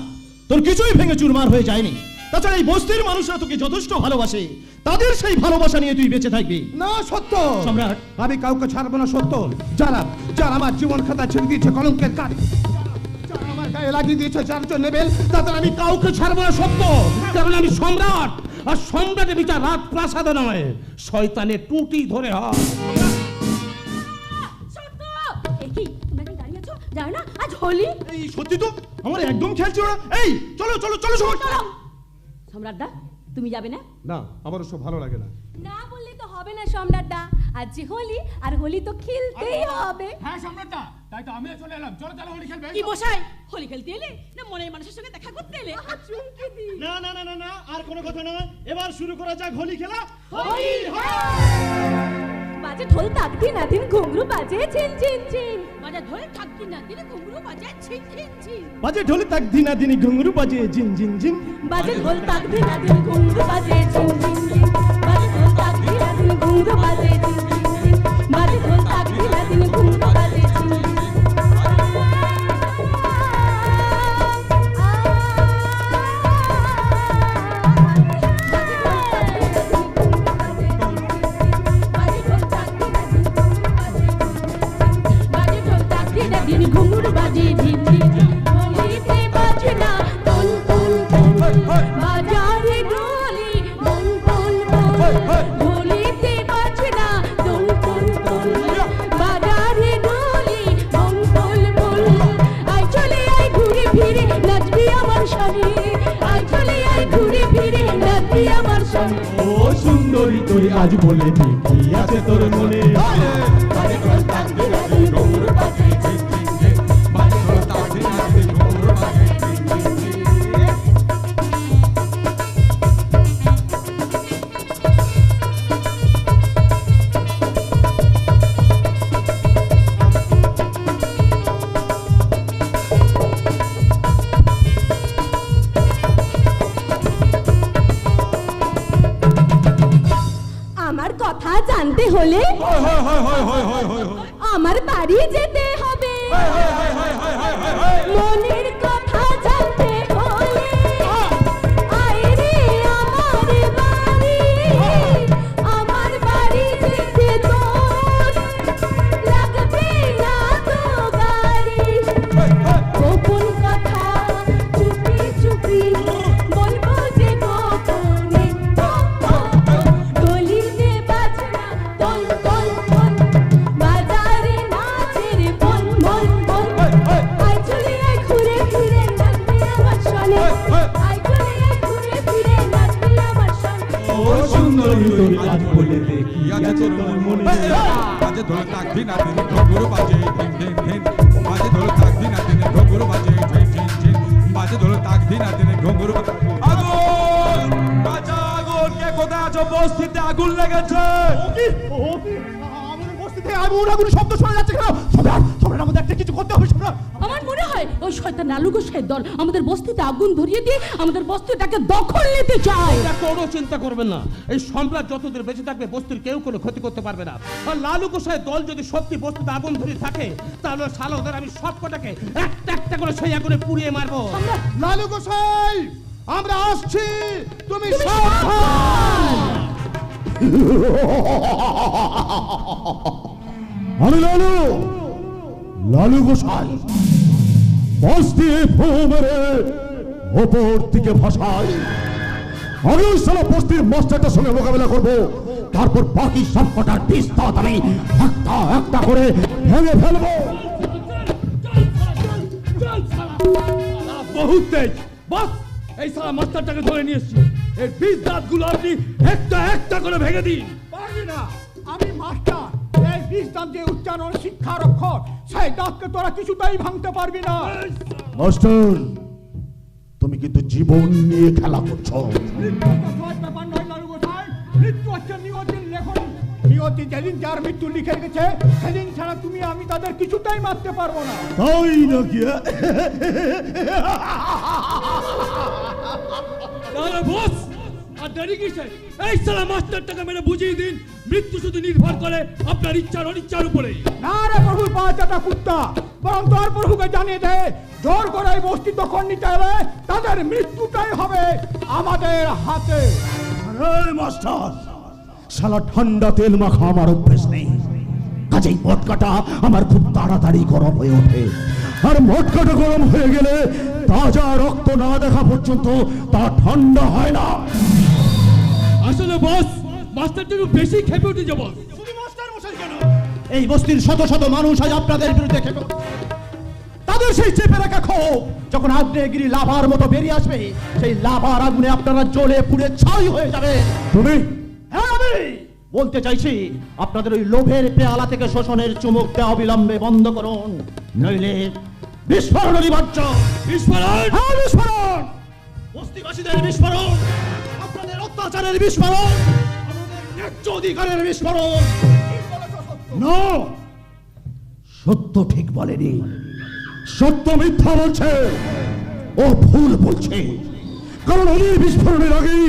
তোর কিছুই ভেঙে চুরমার হয়ে যায়নি। তাছাড়া এই বস্তির মানুষরা তোকে যথেষ্ট ভালোবাসে। তাদের সেই ভালোবাসা নিয়ে তুই বেঁচে থাকবি। না সত্য সম্রাট, আমি কাউকে ছাড়বো না। সত্য যারা যারা আমার জীবন খাতা ছেড়ে দিয়েছে কলঙ্কের কাঠ, যারা আমার গায়ে লাগিয়ে দিয়েছে যার জন্য নেবেল, তাদের আমি কাউকে ছাড়বো না। সত্য, কারণ আমি সম্রাট, আর সম্রাটের বিচার রাত প্রাসাদে নয়, শয়তানের টুটি ধরে হয়। জানো না আজ হোলি? এই সত্যি তো আমার একদম খেয়াল ছিল না। এই চলো চলো চলো সবাই। সম্রাটদা তুমি যাবে না? না, আমার ওসব ভালো লাগে না। না বললে তো হবে না সম্রাটদা, আজ যে হোলি, আর হোলি তো খেলতেই হবে। হ্যাঁ সম্রাটদা, তাই তো আমিও চলে এলাম। চলো চলো হোলি খেলবে। কি মশাই, হোলি খেলতে এলে না মনের মানুষের সঙ্গে দেখা করতে এলে? না না না না না, আর কোনো কথা নয়, এবার শুরু করা যাক হোলি খেলা। হোলি বাজে ঢোল তাকদি না দিন ঘুঙরু বাজে ছিন ছিন ছিন। বাজে ঢোল থাকবি না দিনে ঘুঙরু বাজে ছিন ছিন ছিন। বাজে ঢোল তাক দিনা দিনি ঘুঙরু বাজে জিন জিন জিন। বাজে ঢোল তাকদি না দিন ঘুঙরু বাজে ছিন ছিন ছিন। বাজে ঢোল তাকদি না দিন ঘুঙরু বাজে ছিন ছিন ছিন। বাজে ঢোল তাকদি না দিন ঘুঙরু বাজে ছিন ছিন ছিন। দিন ঘুঙরু বাজে ঝিন ঝিন ঝিন। হোলিতে বাজে না তোল তোল তোল, বাজারে ঢোলি বল বল বল। হোলিতে বাজে না তোল তোল তোল, বাজারে ঢোলি বল বল বল। আয় চলে আয় ঘুরে ফিরে নাচবি আমার সঙ্গে, আয় চলে আয় ঘুরে ফিরে নাচবি আমার সঙ্গে। ও সুন্দরী তুই আজ বলে দে কি আছে তোর মনে। আমার কথা জানতে হলে আমার বাড়ি যেতে হবে। মনের কথা জানতে হলে আয় রে আমার বাড়ি। আমার বাড়ি যেতে তোর লাগবে না তো গাড়ি। গোপন কথা চুপি চুপি বলবো যে গোপনে। গলিতে বাজনা তোল তোল তোল, বাজারে নাচের বল বল বল। আয় চলে আয় ঘুরে ফিরে নাচবি আমার সঙ্গে, আয় চলে আয় ঘুরে ফিরে নাচবি আমার সঙ্গে। ও সুন্দরী তুই আজ বলে দে কি আছে তোর মনে। বাজে ঢোল তাকবি না দিনে ঘুঙরু বাজে ঢিন ঢিন ঢিন। বাজে ঢোল তাকবি না দিনে ঘুঙরু বাজে ঢিন ঢিন ঢিন। বাজে ঢোল তাকবি না দিনে ঘুঙরু বাজে। আগুন বাজা আগুন, কে কোথায় আছো? বস্তিতে আগুন লেগেছে। আমাদের বস্তিতে আগুন আগুন শব্দ শোনা যাচ্ছে কেন? সম্রাট, সম্রাট আমাদের একটা কিছু করতে হবে সম্রাট। আমার মনে হয় ওই শয়তান লালু গোসাইয়ের দল আমাদের বস্তিতে আগুন ধরিয়ে দিয়ে আমাদের বস্তিটাকে দখল নিতে চায়। এটা কোনো চিন্তা করবেন না, এই সম্রাট যতদিন বেঁচে থাকবে বস্তির কেউ কোনো ক্ষতি করতে পারবে না। আর লালু গোসাইয়ের দল যদি সত্যি বস্তিতে আগুন ধরিয়ে থাকে তাহলে শালা ওদের আমি সব কটাকে একটা একটা করে সেই আগুনে পুড়িয়ে মারবো। লালু গোসাই, আমরা আসছি, তুমি সাবধান। আমি লালু, লালু গোসাই বস্তি মেরে ওপর দিকে ভাসাই। আমি ওই সালা বস্তির মাস্টারটার সঙ্গে মোকাবেলা করবো, তারপর বাকি সব কটার বিস্তার আমি একটা একটা করে ভেঙে ফেলবো। বহুত তেজ বস, এই সালা মাস্টারটাকে ধরে নিয়ে এসছি। এর 20 দাঁতগুলো আপনি একটা একটা করে ভেঙে দিন। পারবি না, আমি মাস্টার। এই 20 দাঁত যে উচ্চারণ শিক্ষার অক্ষর, সেই দাঁতকে তোরা কিছুতেই ভাঙতে পারবি না। মাস্টার, তুমি কিন্তু জীবন নিয়ে খেলা করছো। ব্যাপার নয় লালু গোসাই, মৃত্যু হচ্ছে নিয়তির লেখন। নিয়তি যেদিন যার মৃত্যু লিখে গেছে সেদিন ছাড়া তুমি আমি তাদের কিছুতেই মারতে পারবো না। তাই নাকি? তাহলে বস আর দেরি কিসে? এই সালা মাস্টারটাকে মেরে বুঝিয়ে দিন মৃত্যু শুধু নির্ভর করে আপনার ইচ্ছার অনিচ্ছার উপরে। না রে প্রভু পাঁচাটা কুত্তা, বরং তোর প্রভুকে জানিয়ে দে জোর করে এই বস্তি দখল নিতে হবে, তাদের মৃত্যুটাই হবে আমাদের হাতে। আরে মাস্টার, শালা ঠান্ডা তেল মাখা আমার অভ্যেস নেই, কাজেই মটকাটা আমার খুব তাড়াতাড়ি গরম হয়ে ওঠে। আর মটকাটা গরম হয়ে গেলে তাজা রক্ত না দেখা পর্যন্ত তা ঠান্ডা হয় না। আসলে বস মাস্টারটা একটু বেশি খেপে উঠে যাবো। শুধু মাস্টার মশাই কেন, এই বস্তির শত শত মানুষ আজ আপনাদের বিরুদ্ধে খেপে। তাদের সেই চেপে রাখা ক্ষোভ যখন আগ্নেয়গিরি লাভার মতো বেরিয়ে আসবে, সেই লাভার আগুনে আপনারা জ্বলে পুড়ে ছাই হয়ে যাবে। তুমি হ্যাঁ, আমি বলতে চাইছি আপনাদের ওই লোভের পেয়ালা থেকে শোষণের চুমুকটা অবিলম্বে বন্ধ করুন, নইলে বিস্ফোরণ অনিবার্য। বিস্ফোরণ! হ্যাঁ, বিস্ফোরণ, বস্তিবাসীদের বিস্ফোরণ, আপনাদের অত্যাচারের বিস্ফোরণ, আমাদের ন্যায্য অধিকারের বিস্ফোরণ। না, সত্য ঠিক বলেনি, সত্য মিথ্যা বলছে, ও ভুল বলছে। কারণ ওদের বিস্ফোরণের আগেই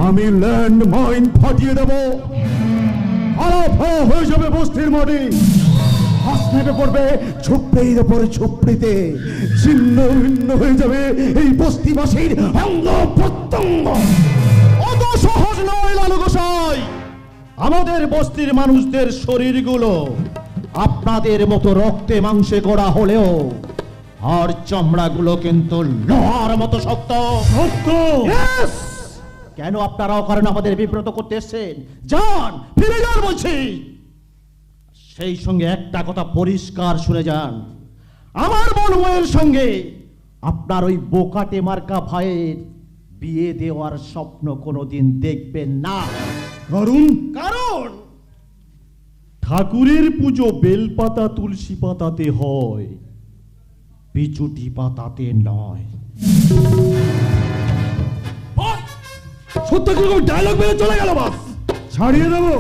আমি ল্যান্ড মাইন ফাটিয়ে দেব, আলাপ হয়ে যাবে বস্তির মাটি, হাস নেমে পড়বে ঝুপড়ির উপরে ঝুপড়িতে, ছিন্ন ভিন্ন হয়ে যাবে এই বস্তিবাসীর অঙ্গ প্রত্যঙ্গ। অত সহজ নয় লালু গোসাই। আমাদের বস্তির মানুষদের শরীরগুলো আপনাদের মতো রক্তে মাংসে গড়া হলেও আর চামড়াগুলো কিন্তু লোহার মতো শক্ত। সত্য। Yes! কেন আপনারাও কারণ আমাদের বিব্রত করতে এসেছেন? যান, ফিরে যান বলছি। সেই সঙ্গে একটা কথা পরিষ্কার শুনে যান, আমার বনবয়ের সঙ্গে আপনার ওই বোকাটে মার্কা ভাইয়ের বিয়ে দেওয়ার স্বপ্ন কোনোদিন দেখবেন না। কারণ ঠাকুরের পুজো বেলপাতা তুলসী পাতাতে হয়, বিচুটি পাতাতে নয়। সত্য কিরকম ডায়লগ মেরে চলে গেল বাস, ছাড়িয়ে দেবো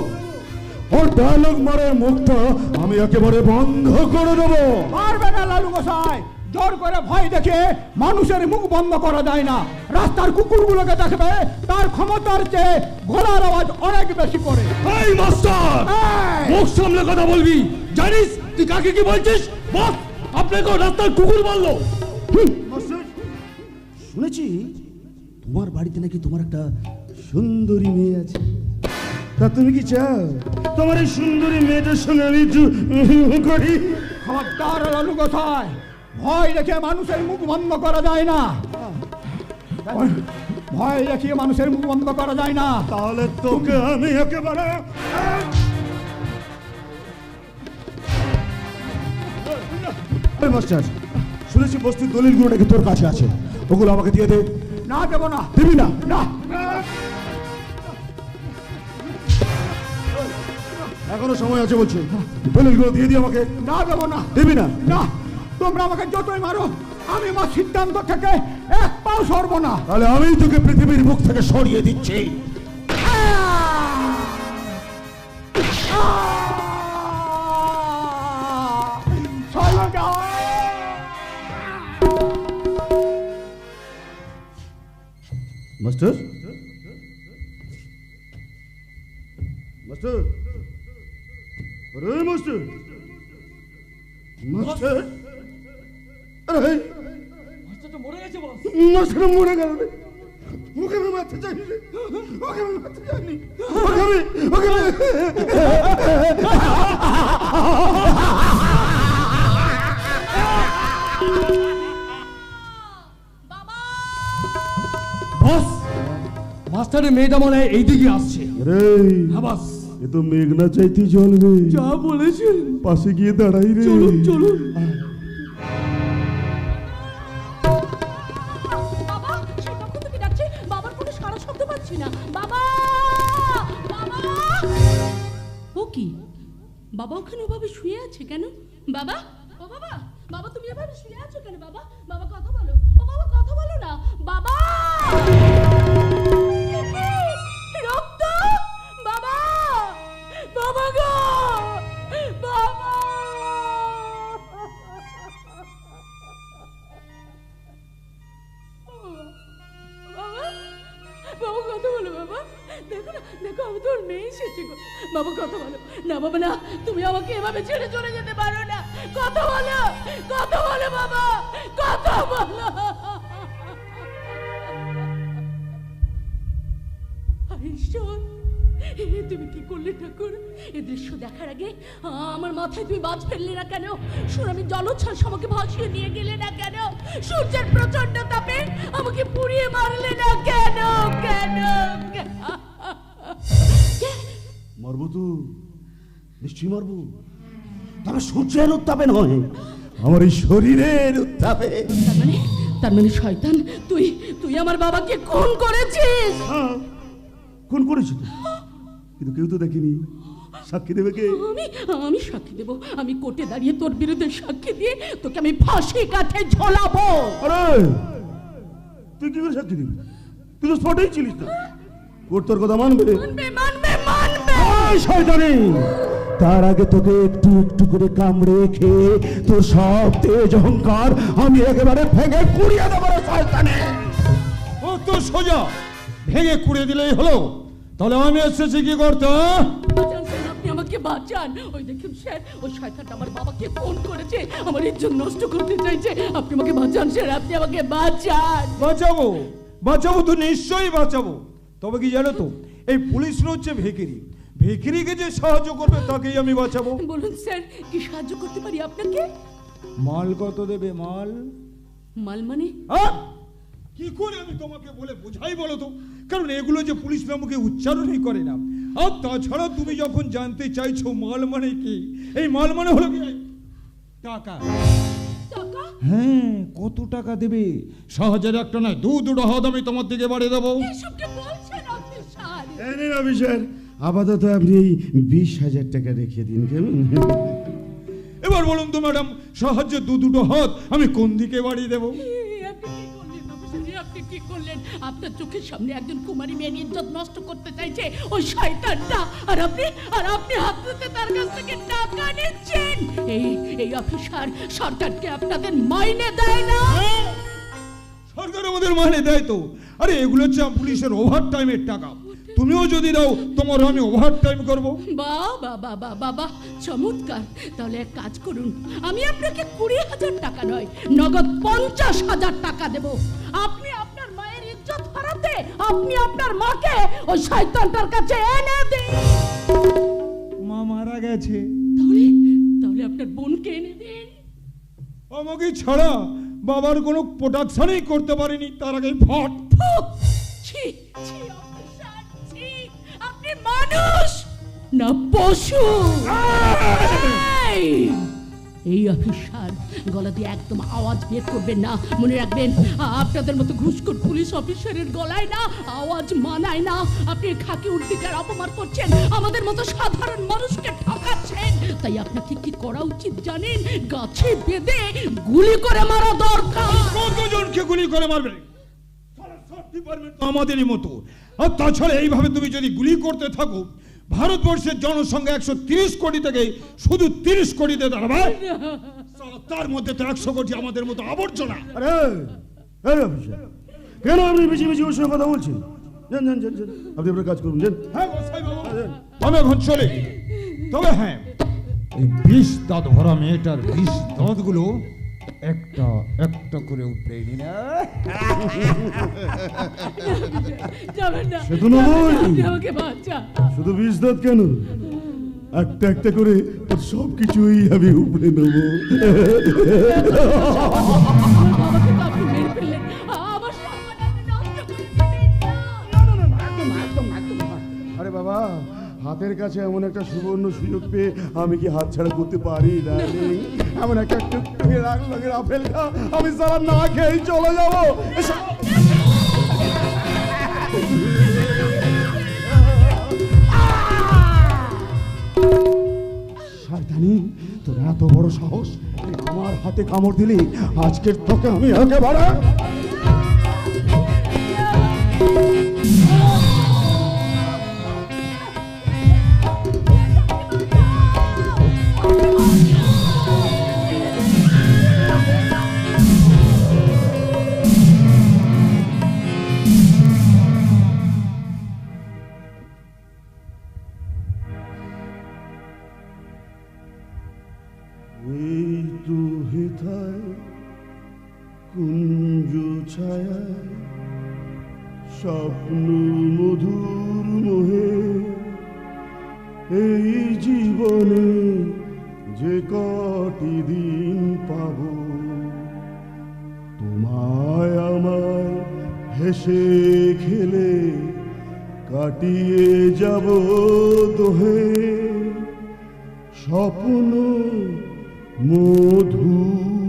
ওর ডায়লগ মারার মুখটা আমি একেবারে বন্ধ করে দেবো। পারবে না লালু গোসাই, জোর করে ভয় দেখে মানুষের মুখ বন্ধ করা যায় না। রাস্তার কুকুরগুলোকে দেখবে তার ক্ষমতার চেয়ে গলার আওয়াজ অনেক বেশি করে। এই মাস্টার, এই! মুখ সামলে কথা বলবি। জানিস তুই কাকে কি বলছিস? বস, আপনাকে রাস্তার কুকুর বললো। শুনেছি তোমার বাড়িতে নাকি তোমার একটা সুন্দরী মেয়ে আছে, তা তুমি কি চাও তোমার এই সুন্দরী মেয়েটার সঙ্গে আমি একটু করি? খবরদার লালু গোসাই, ভয় দেখে মানুষের মুখ বন্ধ করা যায় না। ভয় দেখিয়ে মানুষের মুখ বন্ধ করা যায় না। তাহলে তোকে আমি একেবারে মাস্টার, শুনেছি বস্তির দলিলগুলো নাকি তোর কাছে আছে, ওগুলো আমাকে দিয়ে দে। না, দেবো না। দিবি না? না, এখনো সময় আছে বলছি, দলিলগুলো দিয়ে দি আমাকে। না, দেবো না। দিবি না? না, তোমরা আমাকে যতই মারো আমি আমার সিদ্ধান্ত থেকে এক পাও সরব না। তাহলে আমি তোকে পৃথিবীর মুখ থেকে সরিয়ে দিচ্ছি। মাস্টার, মাস্টার, আরে মাস্টার, মাস্টার, আরে মাস্টারটা মরে গেছে বস। মাস্টার মরে গেল রে, ওকে আমি মারতে চাইনি রে, ওকে আমি মারতে চাইনি, ওকে আমি বস, মাস্টারের মেয়েটা মনে হয় এইদিকে আসছে। রে, হ্যাঁ বস, এ তো মেঘনা চাইতেই জ্বলবে। যা বলেছেন। পাশে গিয়ে দাঁড়াই রে। চলুন চলুন। বাবা, সে কখন থেকে ডাকছে, বাবার কোনো সারা শব্দ পাচ্ছি না। বাবা, বাবা! ও কি? বাবা ওখানে ওভাবে শুয়ে আছে কেন? বাবা, ও বাবা, বাবা তুমি এভাবে শুয়ে আছো কেন? বাবা, বাবা কথা বলো। ও বাবা কথা বলো না। বাবা! রক্ত! বাবা! বাবা গো! বাবা! বাবা কথা বলো বাবা, দেখো না, দেখো আমি তোর মেয়ে এসেছি গো। বাবা কথা বলো না। বাবা না, তুমি আমাকে এভাবে ছেড়ে চলে যেতে পারো না। কথা বলো, কথা বলো বাবা, কথা বলো। ঈশ্বর, তুমি কি করলে ঠাকুর? এ দৃশ্য দেখার আগে আমার মাথায় তুমি বাজ ফেললে না কেন? সুনামি জলোচ্ছ্বাস আমাকে ভাসিয়ে নিয়ে গেলে না কেন? সূর্যের প্রচন্ড তাপে আমাকে পুড়িয়ে মারলে না কেন? কেন? মারবো তো, নিশ্চয়ই মারবো, তবে সূর্যের উত্তাপে নয়, আমার এই শরীরের উত্তাপে। তার মানে শয়তান, তুই তুই আমার বাবাকে খুন করেছিস? হ্যাঁ, খুন করেছি তো, কিন্তু কেউ তো দেখেনি। সাক্ষী দেবে কে? আমি সাক্ষী দেব। আমি কোর্টে দাঁড়িয়ে তোর বিরুদ্ধে সাক্ষী দিয়ে তোকে আমি ফাঁসি কাঠে ঝোলাবো। আরে তুই কি করে সাক্ষী দিবি? তুই তো স্পটেই ছিলিস না। কোর্ট তোর কথা মানবে? মানবে মানবে মানবে। শয়তানি, তার আগে তোকে একটু একটু করে কামড়ে খেয়ে তোর সব তেজ অহংকার আমি একেবারে ভেঙে কুড়িয়ে দেবো রে শয়তানি। ও তো সোজা ভেঙে কুড়িয়ে দিলেই হলো। তাহলে আমি এসেছি কি করতে? বাঁচান স্যার, আপনি আমাকে বাঁচান। ওই দেখুন স্যার, ওই শয়তানটা আমার বাবাকে ফোন করেছে, আমার ইজ্জত নষ্ট করতে চাইছে। আপনি আমাকে বাঁচান স্যার, আপনি আমাকে বাঁচান। বাঁচাবো, বাঁচাবো তো নিশ্চয়ই বাঁচাবো। তবে কি জানো তো, এই পুলিশরা হচ্ছে ভিখিরি। ভিখিরিকে যে সাহায্য করবে তাকেই আমি বাঁচাবো। বলুন স্যার, কি সাহায্য করতে পারি আপনাকে? মাল কত দেবে? মাল মাল মানে? কি করে আমি তোমাকে বলে বোঝাই বলো তো? কারণ এগুলো যে পুলিশ নামকে উচ্চারণই করে না। আর তাছাড়া তুমি যখন জানতে চাইছো মাল মানে কি, এই মাল মানে হলো কি টাকা। হ্যাঁ, কত টাকা দেবে? 1000 একটা নয়, 2 হাত আমি তোমার দিকে বাড়িয়ে দেবো। এসব কি বলছেন আপনি স্যার? এই অফিসার, আপাতত আপনি এই 20,000 টাকা রেখে দিন কেমন? এবার বলুন তো ম্যাডাম, সাহায্যে 2 হাত আমি কোন দিকে বাড়িয়ে দেবো? আপনি কি করলেন? আপনার চোখের সামনে একজন কুমারী মেয়ের ইজ্জত নষ্ট করতে চাইছে ওই শয়তানটা, আর আপনি হাত ধরে তার কাছ থেকে টাকা নিচ্ছেন। এই অফিসার সরকারকে আপনাদের মাইনে দেয় না? সরকার আমাদের মাইনে দেয় তো। আরে এগুলো হচ্ছে পুলিশের ওভার টাইমের টাকা। তুমিও যদি দাও তোমার আমি ওভার টাইম করবো। বাবা চমৎকার। তাহলে এক কাজ করুন, আমি আপনাকে 20,000 টাকা নয়, নগদ 50,000 টাকা দেব। আপনি আপনার মায়ের ইজ্জত হারাতে আপনি আপনার মাকে ওই শয়তানটার কাছে এনে দিন। মা মারা গেছে। তাহলে আপনার বোনকে এনে দিন। আমাকে ছাড়া বাবার কোনো প্রোডাকশনই করতে পারিনি, তার আগে ফট। আপনি মানুষ না পশু? এই অফিসার, গলা দিয়ে একদম আওয়াজ বের করবেন না। মনে রাখবেন, আপনাদের মতো ঘুষখোর পুলিশ অফিসারের গলায় না আওয়াজ মানায় না। আপনি খাকি উর্দিকার অপমান করছেন, আমাদের মতো সাধারণ মানুষকে ঠকাচ্ছেন। তাই আপনাকে কি করা উচিত জানেন? গাছে বেঁধে গুলি করে মারা দরকার। কতজনকে গুলি করে মারবে? আমাদেরই মতো। আর তাছাড়া এইভাবে তুমি যদি গুলি করতে থাকো, ভারতবর্ষের জনসংখ্যা 130 কোটি থেকে শুধু 30 কোটিতে দাঁড়াবে। তার মধ্যে তো 100 কোটি আমাদের মতো আবর্জনা। কেন আপনি বেশি বেশি ওর সঙ্গে কথা বলছেন? যান, আপনি আপনার কাজ করুন। যান। হ্যাঁ আমি এখন চলে। তবে হ্যাঁ, এই 20 দাঁত ভরা মেয়েটার 20 দাঁতগুলো একটা একটা করে উঠে নি না। শুধু শুধু 20 দাঁত কেন, একটা একটা করে সবকিছুই আমি উপড়ে নেবো। আরে বাবা, হাতের কাছে এমন একটা সুবর্ণ সুযোগ পেয়ে আমি কি হাত ছাড়া করতে পারি? এমন একটা টুকটুকে রাগের আপেলটা আমি সারা না খেয়েই চলে যাবো। শয়তানি, তোর এত বড় সাহস, আমার হাতে কামড় দিলি, আজকের তোকে আমি একেবারে। এই তো হেথায় কুঞ্জ ছায়ায় স্বপ্ন মধুর মোহে, এই জীবনে যে কটি দিন পাব, তোমায় আমায় হেসে খেলে কাটিয়ে যাব দোহে। স্বপ্ন মধুর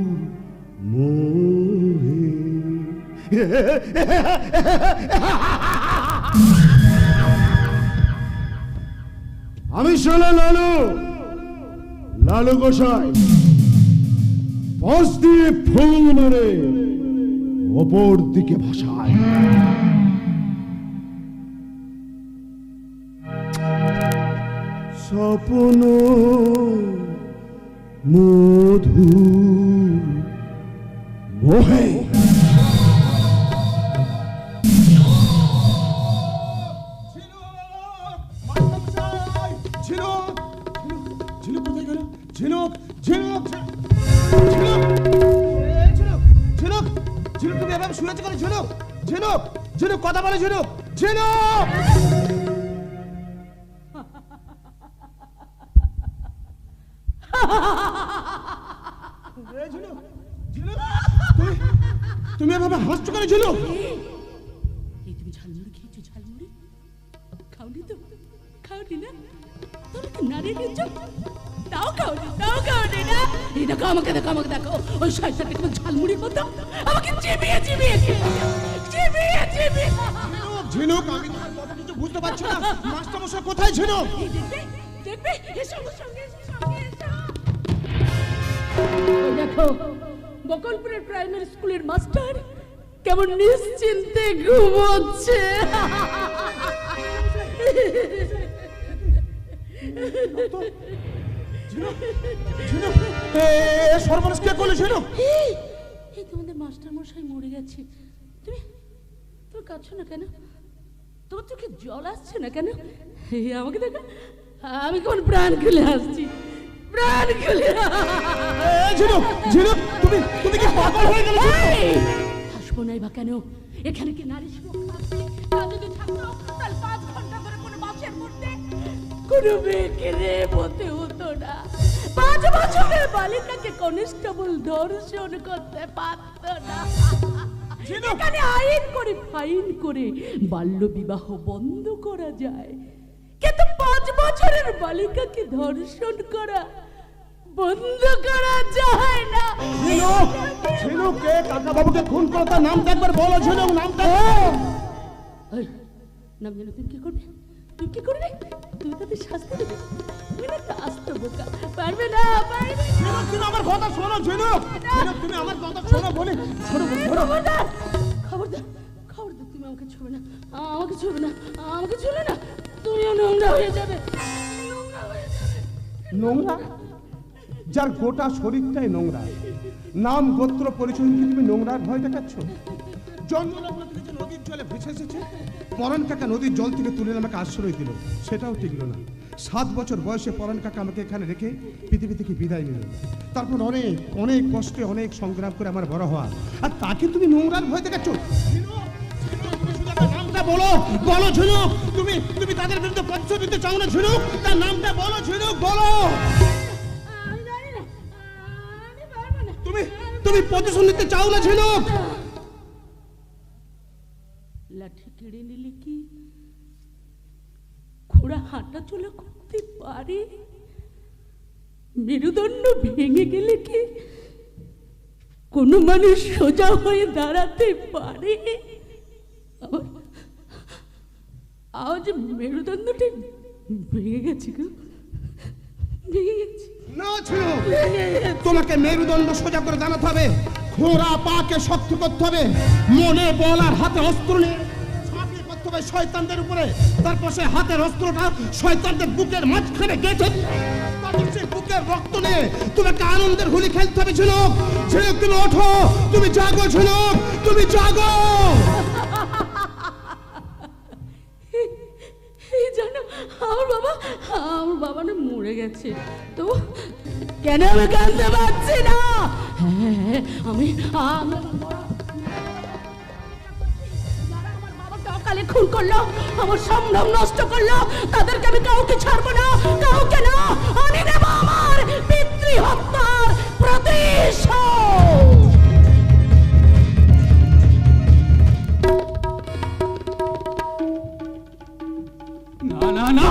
আমি শালা লালু, লালু গোসাই। পাশ দিয়ে ফুল মেরে অপর দিকে ভাসায়। স্বপ্ন মধু মোহে ঝিনুক, ঝিনুক, ঝিনুক, ঝিনুক, তুমি এভাবে শুয়েছো কেন? ঝিনুক, ঝিনুক, ঝিনুক, কথা বলে ঝিনুক, ঝিনুক। ঝিনুক, ঝিনুক, তুমি এভাবে হাসছো কেন ঝিনুক? এই তুমি ঝালমুড়ি খেয়েছো? ঝালমুড়ি খাওনি তো? খাওনি না? তোর কি নারিয়ে নিচ্ছ? তাও খাওনি, তাও খাওনি না? এই দেখো, আমাকে দেখো, আমাকে দেখো, ওই শয়তানটা কেমন ঝালমুড়ির মতো আমাকে চিবিয়ে চিবিয়ে খেয়েছে, চিবিয়ে চিবিয়ে। ঝিনুক, আমি তোমার কথা কিছু বুঝতে পারছি না। মাস্টার মশাই কোথায় ঝিনুক? দেখবে, দেখবে, এসো আমার সঙ্গে, এসো, সঙ্গে এসো। ওই দেখো, বকলপুরের প্রাইমারি স্কুলের মাস্টার কেমন নিশ্চিন্তে ঘুমোচ্ছে। সর্বনাশ কে করলে ঝিনুক? এই তোমাদের মাস্টার মশাই মরে গেছে। তুমি তুমি কাঁদছো না কেন? তোমার চোখে জল আসছে না কেন? এই আমাকে দেখো, আমি কেমন প্রাণ খুলে আসছি, প্রাণ খুলে। ঝিনুক, ঝিনুক, তুমি তুমি কি পাগল হয়ে গেলে? হাসবো নাই বা কেন? এখানে কি নারী সুরক্ষা আছে? তা যদি থাকতো তাহলে 5 ঘন্টা ধরে কোনো বাসের মধ্যে কোনো মেয়েকে রেপ হতে হতো না। 5 বছরের বালিকাকে কনস্টেবল ধর্ষণ করতে পারত না। এখানে আইন করে, ফাইন করে বাল্য বিবাহ বন্ধ করা যায়, কিন্তু 5 বছরের বালিকাকে ধর্ষণ করা বন্ধ করা যায় না। ঝিনুক, ঝিনুক, কে কাকা বাবুকে খুন করে তার নামটা একবার বলো ঝিনুক, নামটা। এই, নাম জানো তুমি কি করবে? তুমি কি করবে? তুমি তাদের শাস্তি দেবে। তুমি না আস্ত বোকা, পারবে না, পারবে না। ঝিনুক, তুমি আমার কথা শোনো ঝিনুক, ঝিনুক, তুমি আমার কথা শোনো বলি। শোনো, শোনো। খবরদার, খবরদার, খবরদার, তুমি আমাকে ছুবে না, আমাকে ছুবে না, আমাকে ছুলে না, তুমিও নোংরা হয়ে যাবে, নোংরা হয়ে যাবে। নোংরা? যার গোটা শরীরটাই নোংরা, নাম গোত্র পরিচয় কি তুমি নোংরার ভয় দেখাচ্ছ? জন্মলগ্ন থেকে যে নদীর জলে ভেসে এসেছে, পরাণ কাকা নদীর জল থেকে তুলে আমাকে আশ্রয় দিল, সেটাও টিকল না। 7 বছর বয়সে পরাণ কাকা আমাকে এখানে রেখে পৃথিবী থেকে বিদায় নিল। তারপর অনেক অনেক কষ্টে, অনেক সংগ্রাম করে আমার বড় হওয়া, আর তাকে তুমি নোংরার ভয় দেখাচ্ছ? নামটা বলো, বলো ঝিনুক, তুমি তুমি তাদের বিরুদ্ধে প্রতিশোধ নিতে চাও না ঝিনুক? তার নামটা বলো ঝিনুক, বলো। তুমি তুমি প্রতিশোধ নিতে চাও না ঝিনুক? লাঠি কেড়ে নিলে কি ঘোড়া হাঁটা চলা করতে পারে? মেরুদণ্ড ভেঙে গেলে কি কোনো মানুষ সোজা হয়ে দাঁড়াতে পারে? আজ মেরুদণ্ডটা ভেঙে গেছে গো, ভেঙে গেছে। না ঝিনুক, তোমাকে মেরুদণ্ড সোজা করে দাঁড়াতে হবে, ঘোড়া পাকে শক্ত করতে হবে, মনে বল আর হাতে অস্ত্র নিয়ে ঝাঁপিয়ে পড়তে হবে শয়তানদের উপরে। তারপর সে হাতের অস্ত্রটা শয়তানদের বুকের মাঝখানে গেঁথে, তারপর সে বুকের রক্ত নিয়ে তোমাকে আনন্দের হোলি খেলতে হবে ঝিনুক। ঝিনুক, তুমি ওঠো, তুমি জাগো ঝিনুক, তুমি জাগো। জানো, আমার বাবা না মরে গেছে, তো কেন আমি কাঁদতে পারছি না? আমি অকালে খুন করলো, আমার সম্ভ্রম নষ্ট করলো, তাদেরকে আমি কাউকে ছাড়বো না, কাউকে না। আমি নেব আমার পিতৃহত্যার প্রতিশোধ। না না না,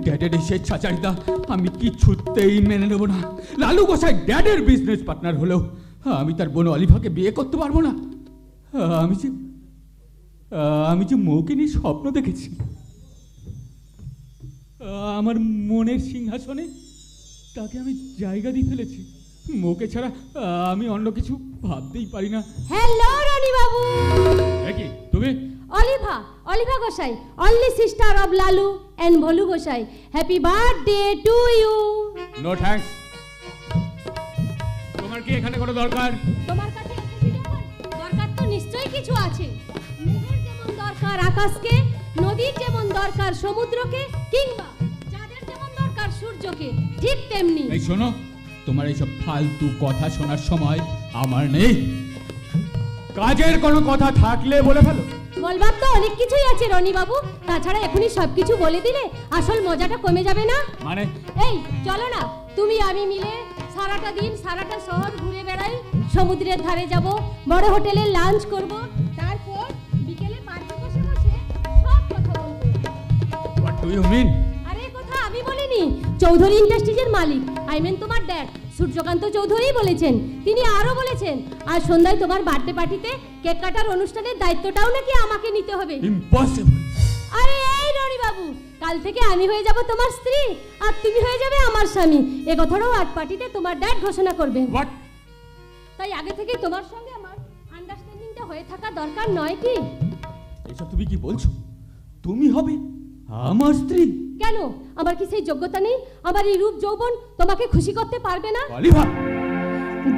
ড্যাডের এই স্বেচ্ছাচারিতা আমি কিছুতেই মেনে নেব না। লালু গোসাই ড্যাডের বিজনেস পার্টনার হলেও আমি তার বোন অলিভাকে বিয়ে করতে পারবো না। আমি যে মৌকে নিয়ে স্বপ্ন দেখেছি, আমার মনের সিংহাসনে তাকে আমি জায়গা দিয়ে ফেলেছি। মৌকে ছাড়া আমি অন্য কিছু ভাবতেই পারি না। হ্যালো রনি বাবু। কি তুমি? Oliva Gosai, only sister of Lalu and Bholu Gosai. Happy birthday to you. No thanks. তোমার কি এখানে কোনো দরকার? তোমার কাছে এসেছি যখন, দরকার তো নিশ্চয়ই কিছু আছে। মেঘের যেমন দরকার আকাশকে, নদীর যেমন দরকার সমুদ্রকে, কিংবা চাঁদের যেমন দরকার সূর্যকে, ঠিক তেমনি। এই শোনো, তোমার এইসব ফালতু কথা শোনার সময় আমার নেই। কাজের কোনো কথা থাকলে বলে ফেলো। বলবার তো অনেক কিছুই আছে রনি বাবু, তাছাড়া এখনই সবকিছু বলে দিলে আসল মজাটা কমে যাবে না? মানে? এই চলো না, তুমি আমি মিলে সারাটা দিন সারাটা শহর ঘুরে বেড়াই, সমুদ্রের ধারে যাব, বড় হোটেলে লাঞ্চ করব, তারপর বিকেলে পার্কে বসে বসে সব কথা বলবো। What do you mean? আরে কথা আমি বলিনি, চৌধুরী ইন্ডাস্ট্রিজের মালিক, আই মিন তোমার ড্যাড সূর্যকান্ত চৌধুরী বলেছেন। তিনি আরো বলেছেন আর সন্ধ্যায় তোমার বার্থডে পার্টিতে কেক কাটার অনুষ্ঠানের দায়িত্বটাও নাকি আমাকে নিতে হবে। ইম্পসিবল। আরে এই রনি বাবু, কাল থেকে আমি হয়ে যাব তোমার স্ত্রী আর তুমি হয়ে যাবে আমার স্বামী। এ কথাটাও আজ পার্টিতে তোমার ড্যাড ঘোষণা করবেন। হোয়াট? তাই আগে থেকে তোমার সঙ্গে আমার আন্ডারস্ট্যান্ডিংটা হয়ে থাকা দরকার নয় কি? এসব তুমি কি বলছো? তুমি হবে আমার স্ত্রী? কেন, আমার কি সেই যোগ্যতা নেই? আমার এই রূপ যৌবন তোমাকে খুশি করতে পারবে না? অলিভা,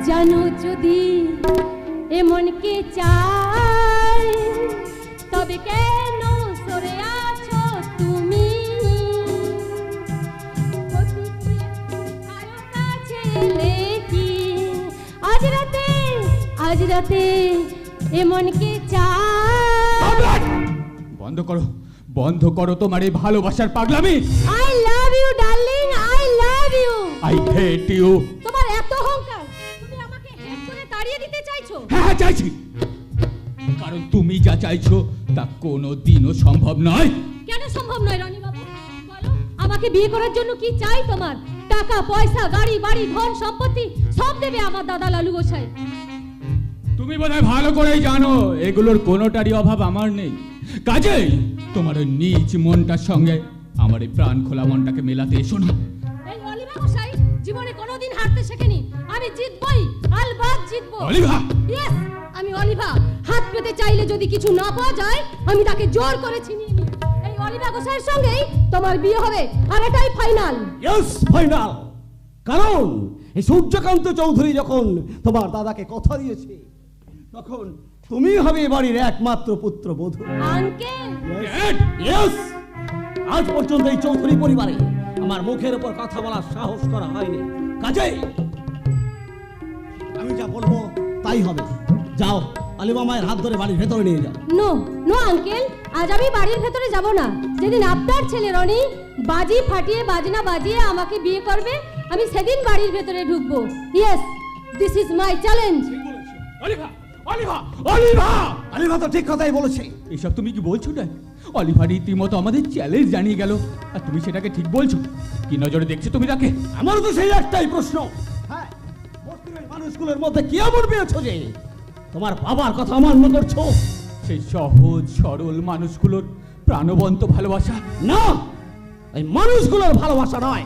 জানো যদি এমনকে চাই, তবে কেন সরে আছো তুমি? কারো কাছে এলে কি আজ রাতে এমনকে চাই। বন্ধ করো তোমার এই ভালোবাসার পাগলামি। I love you darling, I love you. I hate you. তোমার এত অহংকার, তুমি আমাকে হেট করে তাড়িয়ে দিতে চাইছো? হ্যাঁ চাইছি, কারণ তুমি যা চাইছো তা কোনোদিনও সম্ভব নয়। কেন সম্ভব নয় রনি বাবু? বলো, আমাকে বিয়ে করার জন্য কি চাই তোমার? টাকা পয়সা, গাড়ি বাড়ি, ধন সম্পত্তি সব দেবে আমার দাদা লালু গোসাই। তুমি বোধহয় ভালো করেই জানো এগুলোর কোনোটারই অভাব আমার নেই। কাজেই তোমার ওই নিচ মনটার সঙ্গে আমার এই প্রাণ খোলা মনটাকে মেলাতে এসো না। এই অলিভা গোসাই জীবনে কোনোদিন হারতে শেখেনি, আমি জিতবই, আলবাত জিতবো। অলিভা! ইয়েস, আমি অলিভা। হাত পেতে চাইলে যদি কিছু না পাওয়া যায়, আমি তাকে জোর করে ছিনিয়ে নিই। এই অলিভা গোসাইয়ের সঙ্গেই তোমার বিয়ে হবে, আর এটাই ফাইনাল। Yes, final. কারণ এই সূর্যকান্ত চৌধুরী যখন তোমার দাদাকে কথা দিয়েছে, তখন তুমি হবে এ বাড়ির একমাত্র পুত্রবধূ। আঙ্কেল, ইয়েস, আজ পর্যন্ত এই চৌধুরী পরিবারে আমার মুখের উপর কথা বলার সাহস করা হয়নি। কাজেই আমি যা বলবো তাই হবে। যাও, আলিমা মায়ের হাত ধরে বাড়ির ভেতরে নিয়ে যাও। নো নো আঙ্কেল, আজ আমি বাড়ির ভেতরে যাব না। যেদিন আপনার ছেলে রনি বাজি ফাটিয়ে বাজনা বাজিয়ে আমাকে বিয়ে করবে, আমি সেদিন বাড়ির ভেতরে ঢুকবো। Yes, this is my challenge. Oliva, Oliva, Oliva! Alima তো ঠিক কথাই বলেছে। এসব তুমি কি বলছো না? অলিভা রীতিমতো আমাদের চ্যালেঞ্জ জানিয়ে গেল, আর তুমি সেটাকে ঠিক বলছো? কি নজরে দেখছো তুমি তাকে? আমারও তো সেই একটাই প্রশ্ন। হ্যাঁ, বস্তির মানুষগুলোর মধ্যে কি এমন পেয়েছো যে তোমার বাবার কথা অমান্য করছো? সেই সহজ সরল মানুষগুলোর প্রাণবন্ত ভালোবাসা। না, এই মানুষগুলোর ভালোবাসা নয়,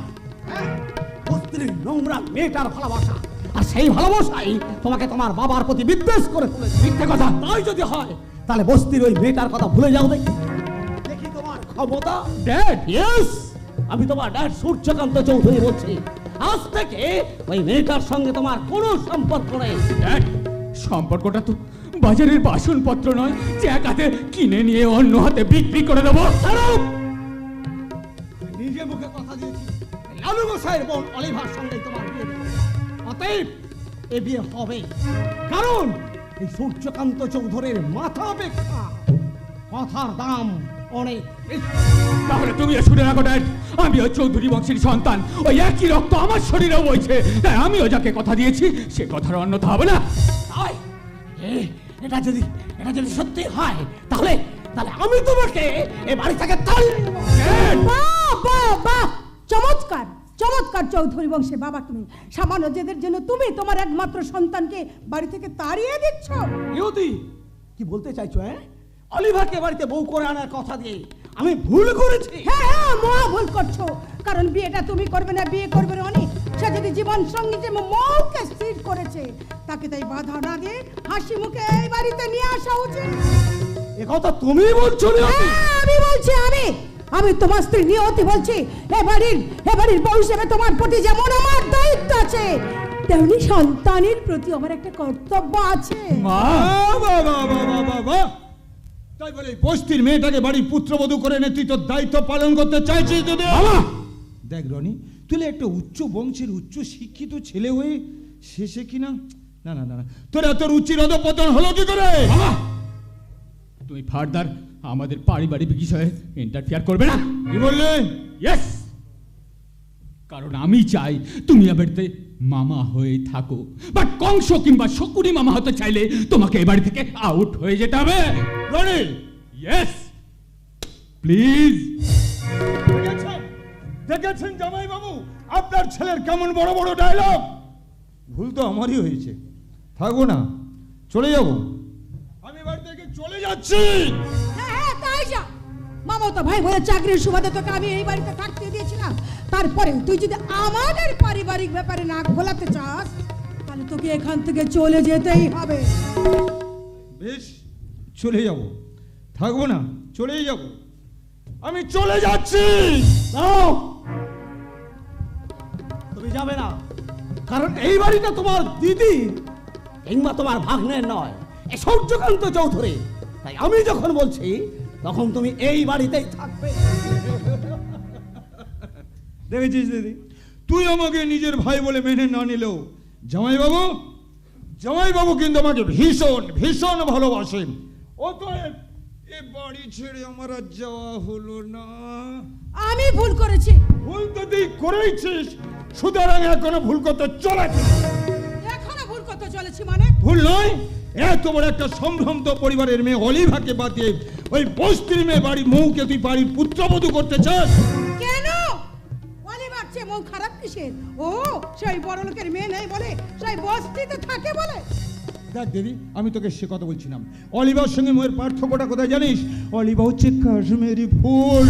বস্তির নোংরা মেয়েটার ভালোবাসা। আর সেই ভালোবাসাই তোমাকে তোমার বাবার প্রতি বিদ্বেষ করে তুলেছে। মিথ্যে কথা। তাই যদি হয় তাহলে বস্তির ওই মেয়েটার কথা ভুলে যাও। দেখি তোমার ক্ষমতা। ড্যাড! ইয়েস, আমি তোমার ড্যাড সূর্যকান্ত চৌধুরী বলছি। আজ থেকে ওই মেয়েটার সঙ্গে তোমার কোনো সম্পর্ক নেই। ড্যাড, সম্পর্কটা তো বাজারের বাসনপত্র নয় যে এক হাতে কিনে নিয়ে অন্য হাতে বিক্রি করে দেবো। নিজে মুখে কথা দিয়েছি, লালু গোসাইয়ের বোন অলিভার সঙ্গে তোমার বিয়ে দেবো। অতএব এ বিয়ে হবে, কারণ এই সূর্যকান্ত চৌধুরীর মাথা অপেক্ষা কথার দাম অনেক বেশি। তাহলে তুমিও শুনে রাখো ড্যাড, আমিও চৌধুরী বংশের সন্তান, ওই একই রক্ত আমার শরীরেও বইছে। তাই আমিও যাকে কথা দিয়েছি সে কথার অন্যথা হবে না। তাই এটা যদি সত্যি হয়, তাহলে আমি তোমাকে এ বাড়ি থেকে বাহ বাহ বাহ, চমৎকার চমৎকার চৌধুরী বংশের বাবা। তুমি সামান্য জেদের জন্য তুমি তোমার একমাত্র সন্তানকে বাড়ি থেকে তাড়িয়ে দিচ্ছ। ইহুদি, কি বলতে চাইছো? হ্যাঁ, অলিভারকে বাড়িতে বউ করে আনার কথা দিয়ে আমি ভুল করেছি? হ্যাঁ হ্যাঁ, মহা ভুল করছো। কারণ বিয়েটা তুমি করবে না, বিয়ে করবে রনি। সে যদি জীবন সঙ্গী যে মৌকে স্থির করেছে, তাকে তাই বাধা না দিয়ে হাসি মুখে এই বাড়িতে নিয়ে আসা উচিত। এ কথা তুমি বলছো? হ্যাঁ, আমি বলছি। আমি তোমার স্ত্রী নিয়তি বলছি। এ বাড়ির বউ হিসেবে তোমার প্রতি যেমন আমার দায়িত্ব আছে, তেমনি সন্তানের প্রতি আমার একটা কর্তব্য আছে। তাই বলে বস্তির মেয়েটাকে বাড়ির পুত্রবধূ করে নে, তুই তোর দায়িত্ব পালন করতে চাইছিস? যদি দেখ রনি, তুই একটা উচ্চ বংশের উচ্চ শিক্ষিত ছেলে হয়ে শেষে কিনা না না না, তোর এত রুচির অধপতন হলো কি করে? তুমি ফার্দার আমাদের পারিবারিক বিষয়ে ইন্টারফেয়ার করবে না। কি বললে? ইয়েস, কারণ আমি চাই তুমি এবাড়িতে মামা হয়ে থাকো, বাট কংস কিংবা শকুনি মামা হতে চাইলে তোমাকে এই বাড়ি থেকে আউট হয়ে যেতে হবে। Rony, yes please. দেখেছেন জামাই বাবু, আপনার ছেলের কেমন বড় বড় ডায়লগ? ভুল তো আমারই হয়েছে, থাকবো না, চলে যাব। আমি বাড়ি থেকে চলে যাচ্ছি। হ্যাঁ, তাই যা। মামা তো ভাই বলে চাকরির সুবাদে তোকে আমি এই বাড়িতে থাকতে দিয়েছিলাম। তারপরে তুই যদি আমাদের পারিবারিক ব্যাপারে নাক গলাতে চাস, তাহলে তোকে এখান থেকে চলে যেতেই হবে। বেশ, চলে যাব, থাকবো না, চলেই যাব। আমি চলে যাচ্ছি। তুমি যাবে না, কারণ এই বাড়িটা তোমার দিদি কিংবা তোমার ভাগ্নের নয়, এ সূর্যকান্ত চৌধুরী। তাই আমি যখন বলছি তখন তুমি এই বাড়িতেই থাকবে। দেখেছিস দিদি, তুই আমাকে নিজের ভাই বলে মেনে না নিলেও জামাইবাবু কিন্তু আমাকে ভীষণ ভীষণ ভালোবাসেন। ও তো এ বাড়ি ছেড়ে আমার আর যাওয়া হলো না। আমি ভুল করেছি। ভুল তো তুই করেছিস, সুতরাং এখনো ভুল করতে চলেছিস। এখনো ভুল করতে চলেছি মানে? ভুল নয়, এত বড় একটা সম্ভ্রান্ত পরিবারের মেয়ে অলিভাকে বাদ দিয়ে ওই বস্তির মেয়ে বাড়ির মৌকে তুই বাড়ির পুত্রবধূ করতে চাস? কেন? অলিভার চেয়ে মৌ খারাপ কিসের? ও সেই বড় লোকের মেয়ে নেই বলে সেই বস্তিতে থাকে বলে? দেখ দিদি, আমি তোকে সে কথা বলছিলাম। অলিভার সঙ্গে মৌয়ের পার্থক্যটা কোথায় জানিস? অলিভা হচ্ছে কাশ্মীরি ফুল,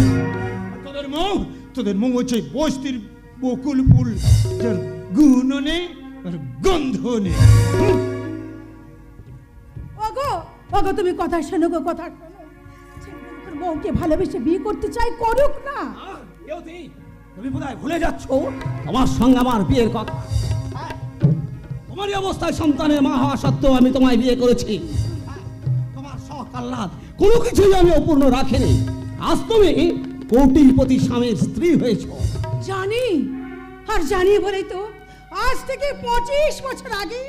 তোদের মৌ হচ্ছে বস্তির বকুল ফুল, যার গুণ নেই আর গন্ধ নেই। ওগো তুমি কথা শোনো গো, কথা শোনো। মৌকে ভালোবেসে বিয়ে করতে চাই, করুক না। তুমি বোধহয় ভুলে যাচ্ছ তোমার সঙ্গে আমার বিয়ের কথা। তোমারই অবস্থায় সন্তানের মা হওয়া সত্ত্বেও আমি তোমায় বিয়ে করেছি। তোমার শখ আহ্লাদ কোনো কিছুই আমি অপূর্ণ রাখিনি। আজ তুমি কোটিপতি স্বামীর স্ত্রী হয়েছ। জানি, আর জানি বলেই তো আজ থেকে 25 বছর আগে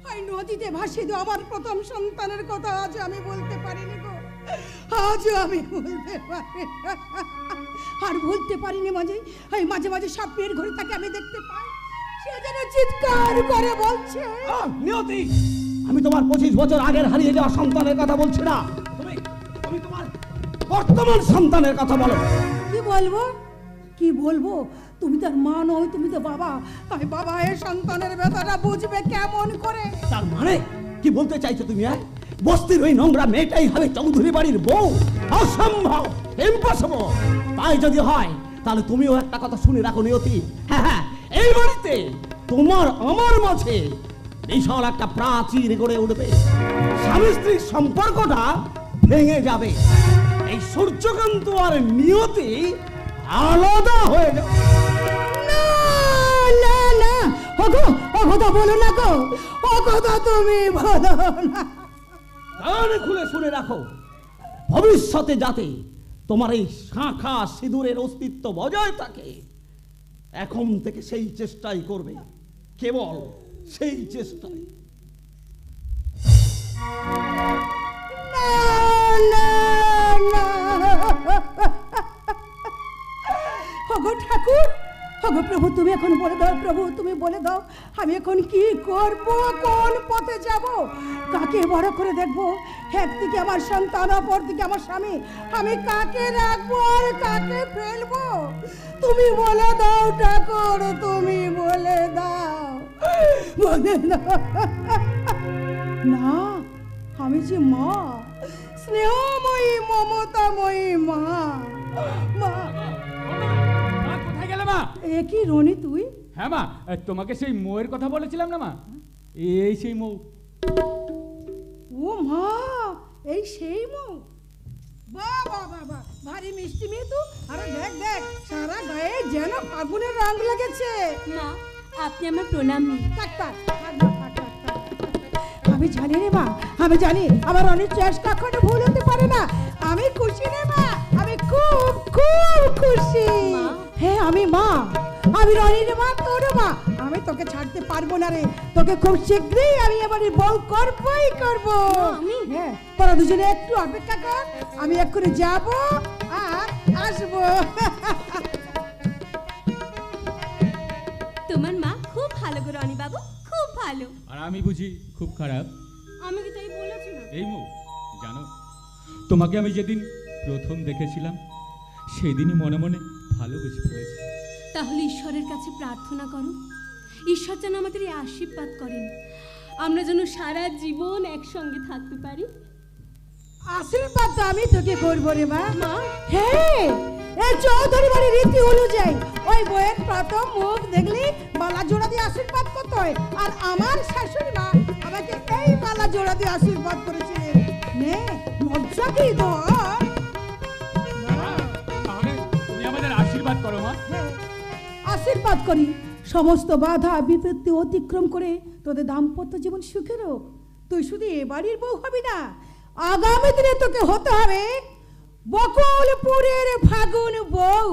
ওই নদীতে ভাসিয়ে দেওয়া আমার প্রথম সন্তানের কথা আজ আমি বলতে পারিনি গো। আজ আমি বলতে পারি, আর বলতে পারিনি। মাঝে মাঝে স্বপ্নের ঘরে তাকে আমি দেখতে পাই, সে যেন চিৎকার করে বলছে। নিয়তি, আমি তোমার 25 বছর আগের হারিয়ে যাওয়া সন্তানের কথা বলছি না, তুমি তোমার বর্তমান সন্তানের কথা বলো। কি বলবো? তুমি তার মা নয়, তুমি তো বাবা। তাই বাবা এই সন্তানের ব্যথাটা বুঝবে কেমন করে? তার মানে কি বলতে চাইছো তুমি? বস্তির ওই নোংরা মেয়েটাই হবে চৌধুরী বাড়ির বউ? অসম্ভব, ইম্পসিবল। তাই যদি হয় তাহলে তুমিও একটা কথা শুনে রাখো নিয়তি। হ্যাঁ, এই বাড়িতে তোমার আমার মাঝে বিশাল একটা প্রাচীর গড়ে উঠবে। স্বামী স্ত্রীর সম্পর্কটা ভেঙে যাবে। এই সূর্যকান্ত আর নিয়তি আলাদা হয়ে যাবে। না না, কথা বলো না গো, কথা তুমি বলো না। কান খুলে শুনে রাখো, ভবিষ্যতে যাতে তোমার এই শাখা সিঁদুরের অস্তিত্ব বজায় থাকে, এখন থেকে সেই চেষ্টাই করবে, কেবল সেই চেষ্টাই। ঠাকুর, প্রভু তুমি এখন বলে দাও, প্রভু তুমি বলে দাও, আমি এখন কি করব? কোন পথে যাব? কাকে বড় করে দেখবো? একদিকে আমার সন্তান, অপরদিকে আমার স্বামী। আমি কাকে রাখবো আর কাকে ফেলবো? তুমি বলে দাও ঠাকুর, তুমি বলে দাও। না, আমি যে মা, স্নেহময়ী মমতাময়ী মা। মা, মা, কোথায় গেলে মা? এ কি রনি তুই? হ্যাঁ মা, তোমাকে সেই মৌয়ের কথা বলেছিলাম না মা, এই সেই মৌ। ও মা, এই সেই মৌ। বাহ বাহ বাহ বাহ, ভারী মিষ্টি মেয়ে তো। আরে দেখ দেখ, সারা গায়ে যেন ফাগুনের রং লেগেছে। মা, আপনি আমার প্রণাম নিন। থাক থাক, থাক মা, থাক থাক থাক। আমি জানি রে মা, আমি জানি আমার অনেক চয়েস কখনো ভুল হতে পারে না। আমি খুশি রে মা, আমি খুব খুব খুশি। মা। হ্যাঁ আমি মা, আমি রনির মা, তোর মা। আমি তোকে ছাড়তে পারবো না রে, তোকে খুব শীঘ্রই আমি এবারে বউ করবই করব। আমি? হ্যাঁ, তোরা দুজনে একটু অপেক্ষা কর, আমি এক্ষুনি যাব আর আসবো। তোমার মা খুব ভালো গো রনি বাবু, খুব ভালো। আর আমি বুঝি খুব খারাপ? আমি কি তাই বলেছি না? এই মৌ, জানো তোমাকে আমি যেদিন প্রথম দেখেছিলাম সেদিনই মনে মনে ভালোবেসে ফেলেছি। তাহলে ঈশ্বরের কাছে প্রার্থনা করো, ঈশ্বর যেন আমাদের এই আশীর্বাদ করেন, আমরা যেন সারা জীবন একসঙ্গে থাকতে পারি। আশীর্বাদ তো আমি তোকে করবো রে মা। হ্যাঁ, এই চৌধুরী বাড়ির রীতি অনুযায়ী ওই বইয়ের প্রথম মুখ দেখলি মালা জোড়া দিয়ে আশীর্বাদ করতে হয়। আর আমার শাশুড়ি মা আমাকে এই মালা জোড়া দিয়ে আশীর্বাদ করেছিলেন। নে, লজ্জা কি তোর? তাহলে তুমি আমাদের আশীর্বাদ করো মা। হ্যাঁ, আশীর্বাদ করি সমস্ত বাধা বিপত্তি অতিক্রম করে তোদের দাম্পত্য জীবন সুখের হোক। তুই শুধু এ বাড়ির বউ হবি না, আগামী দিনে তোকে হতে হবে বকুলপুরের ফাগুন বউ।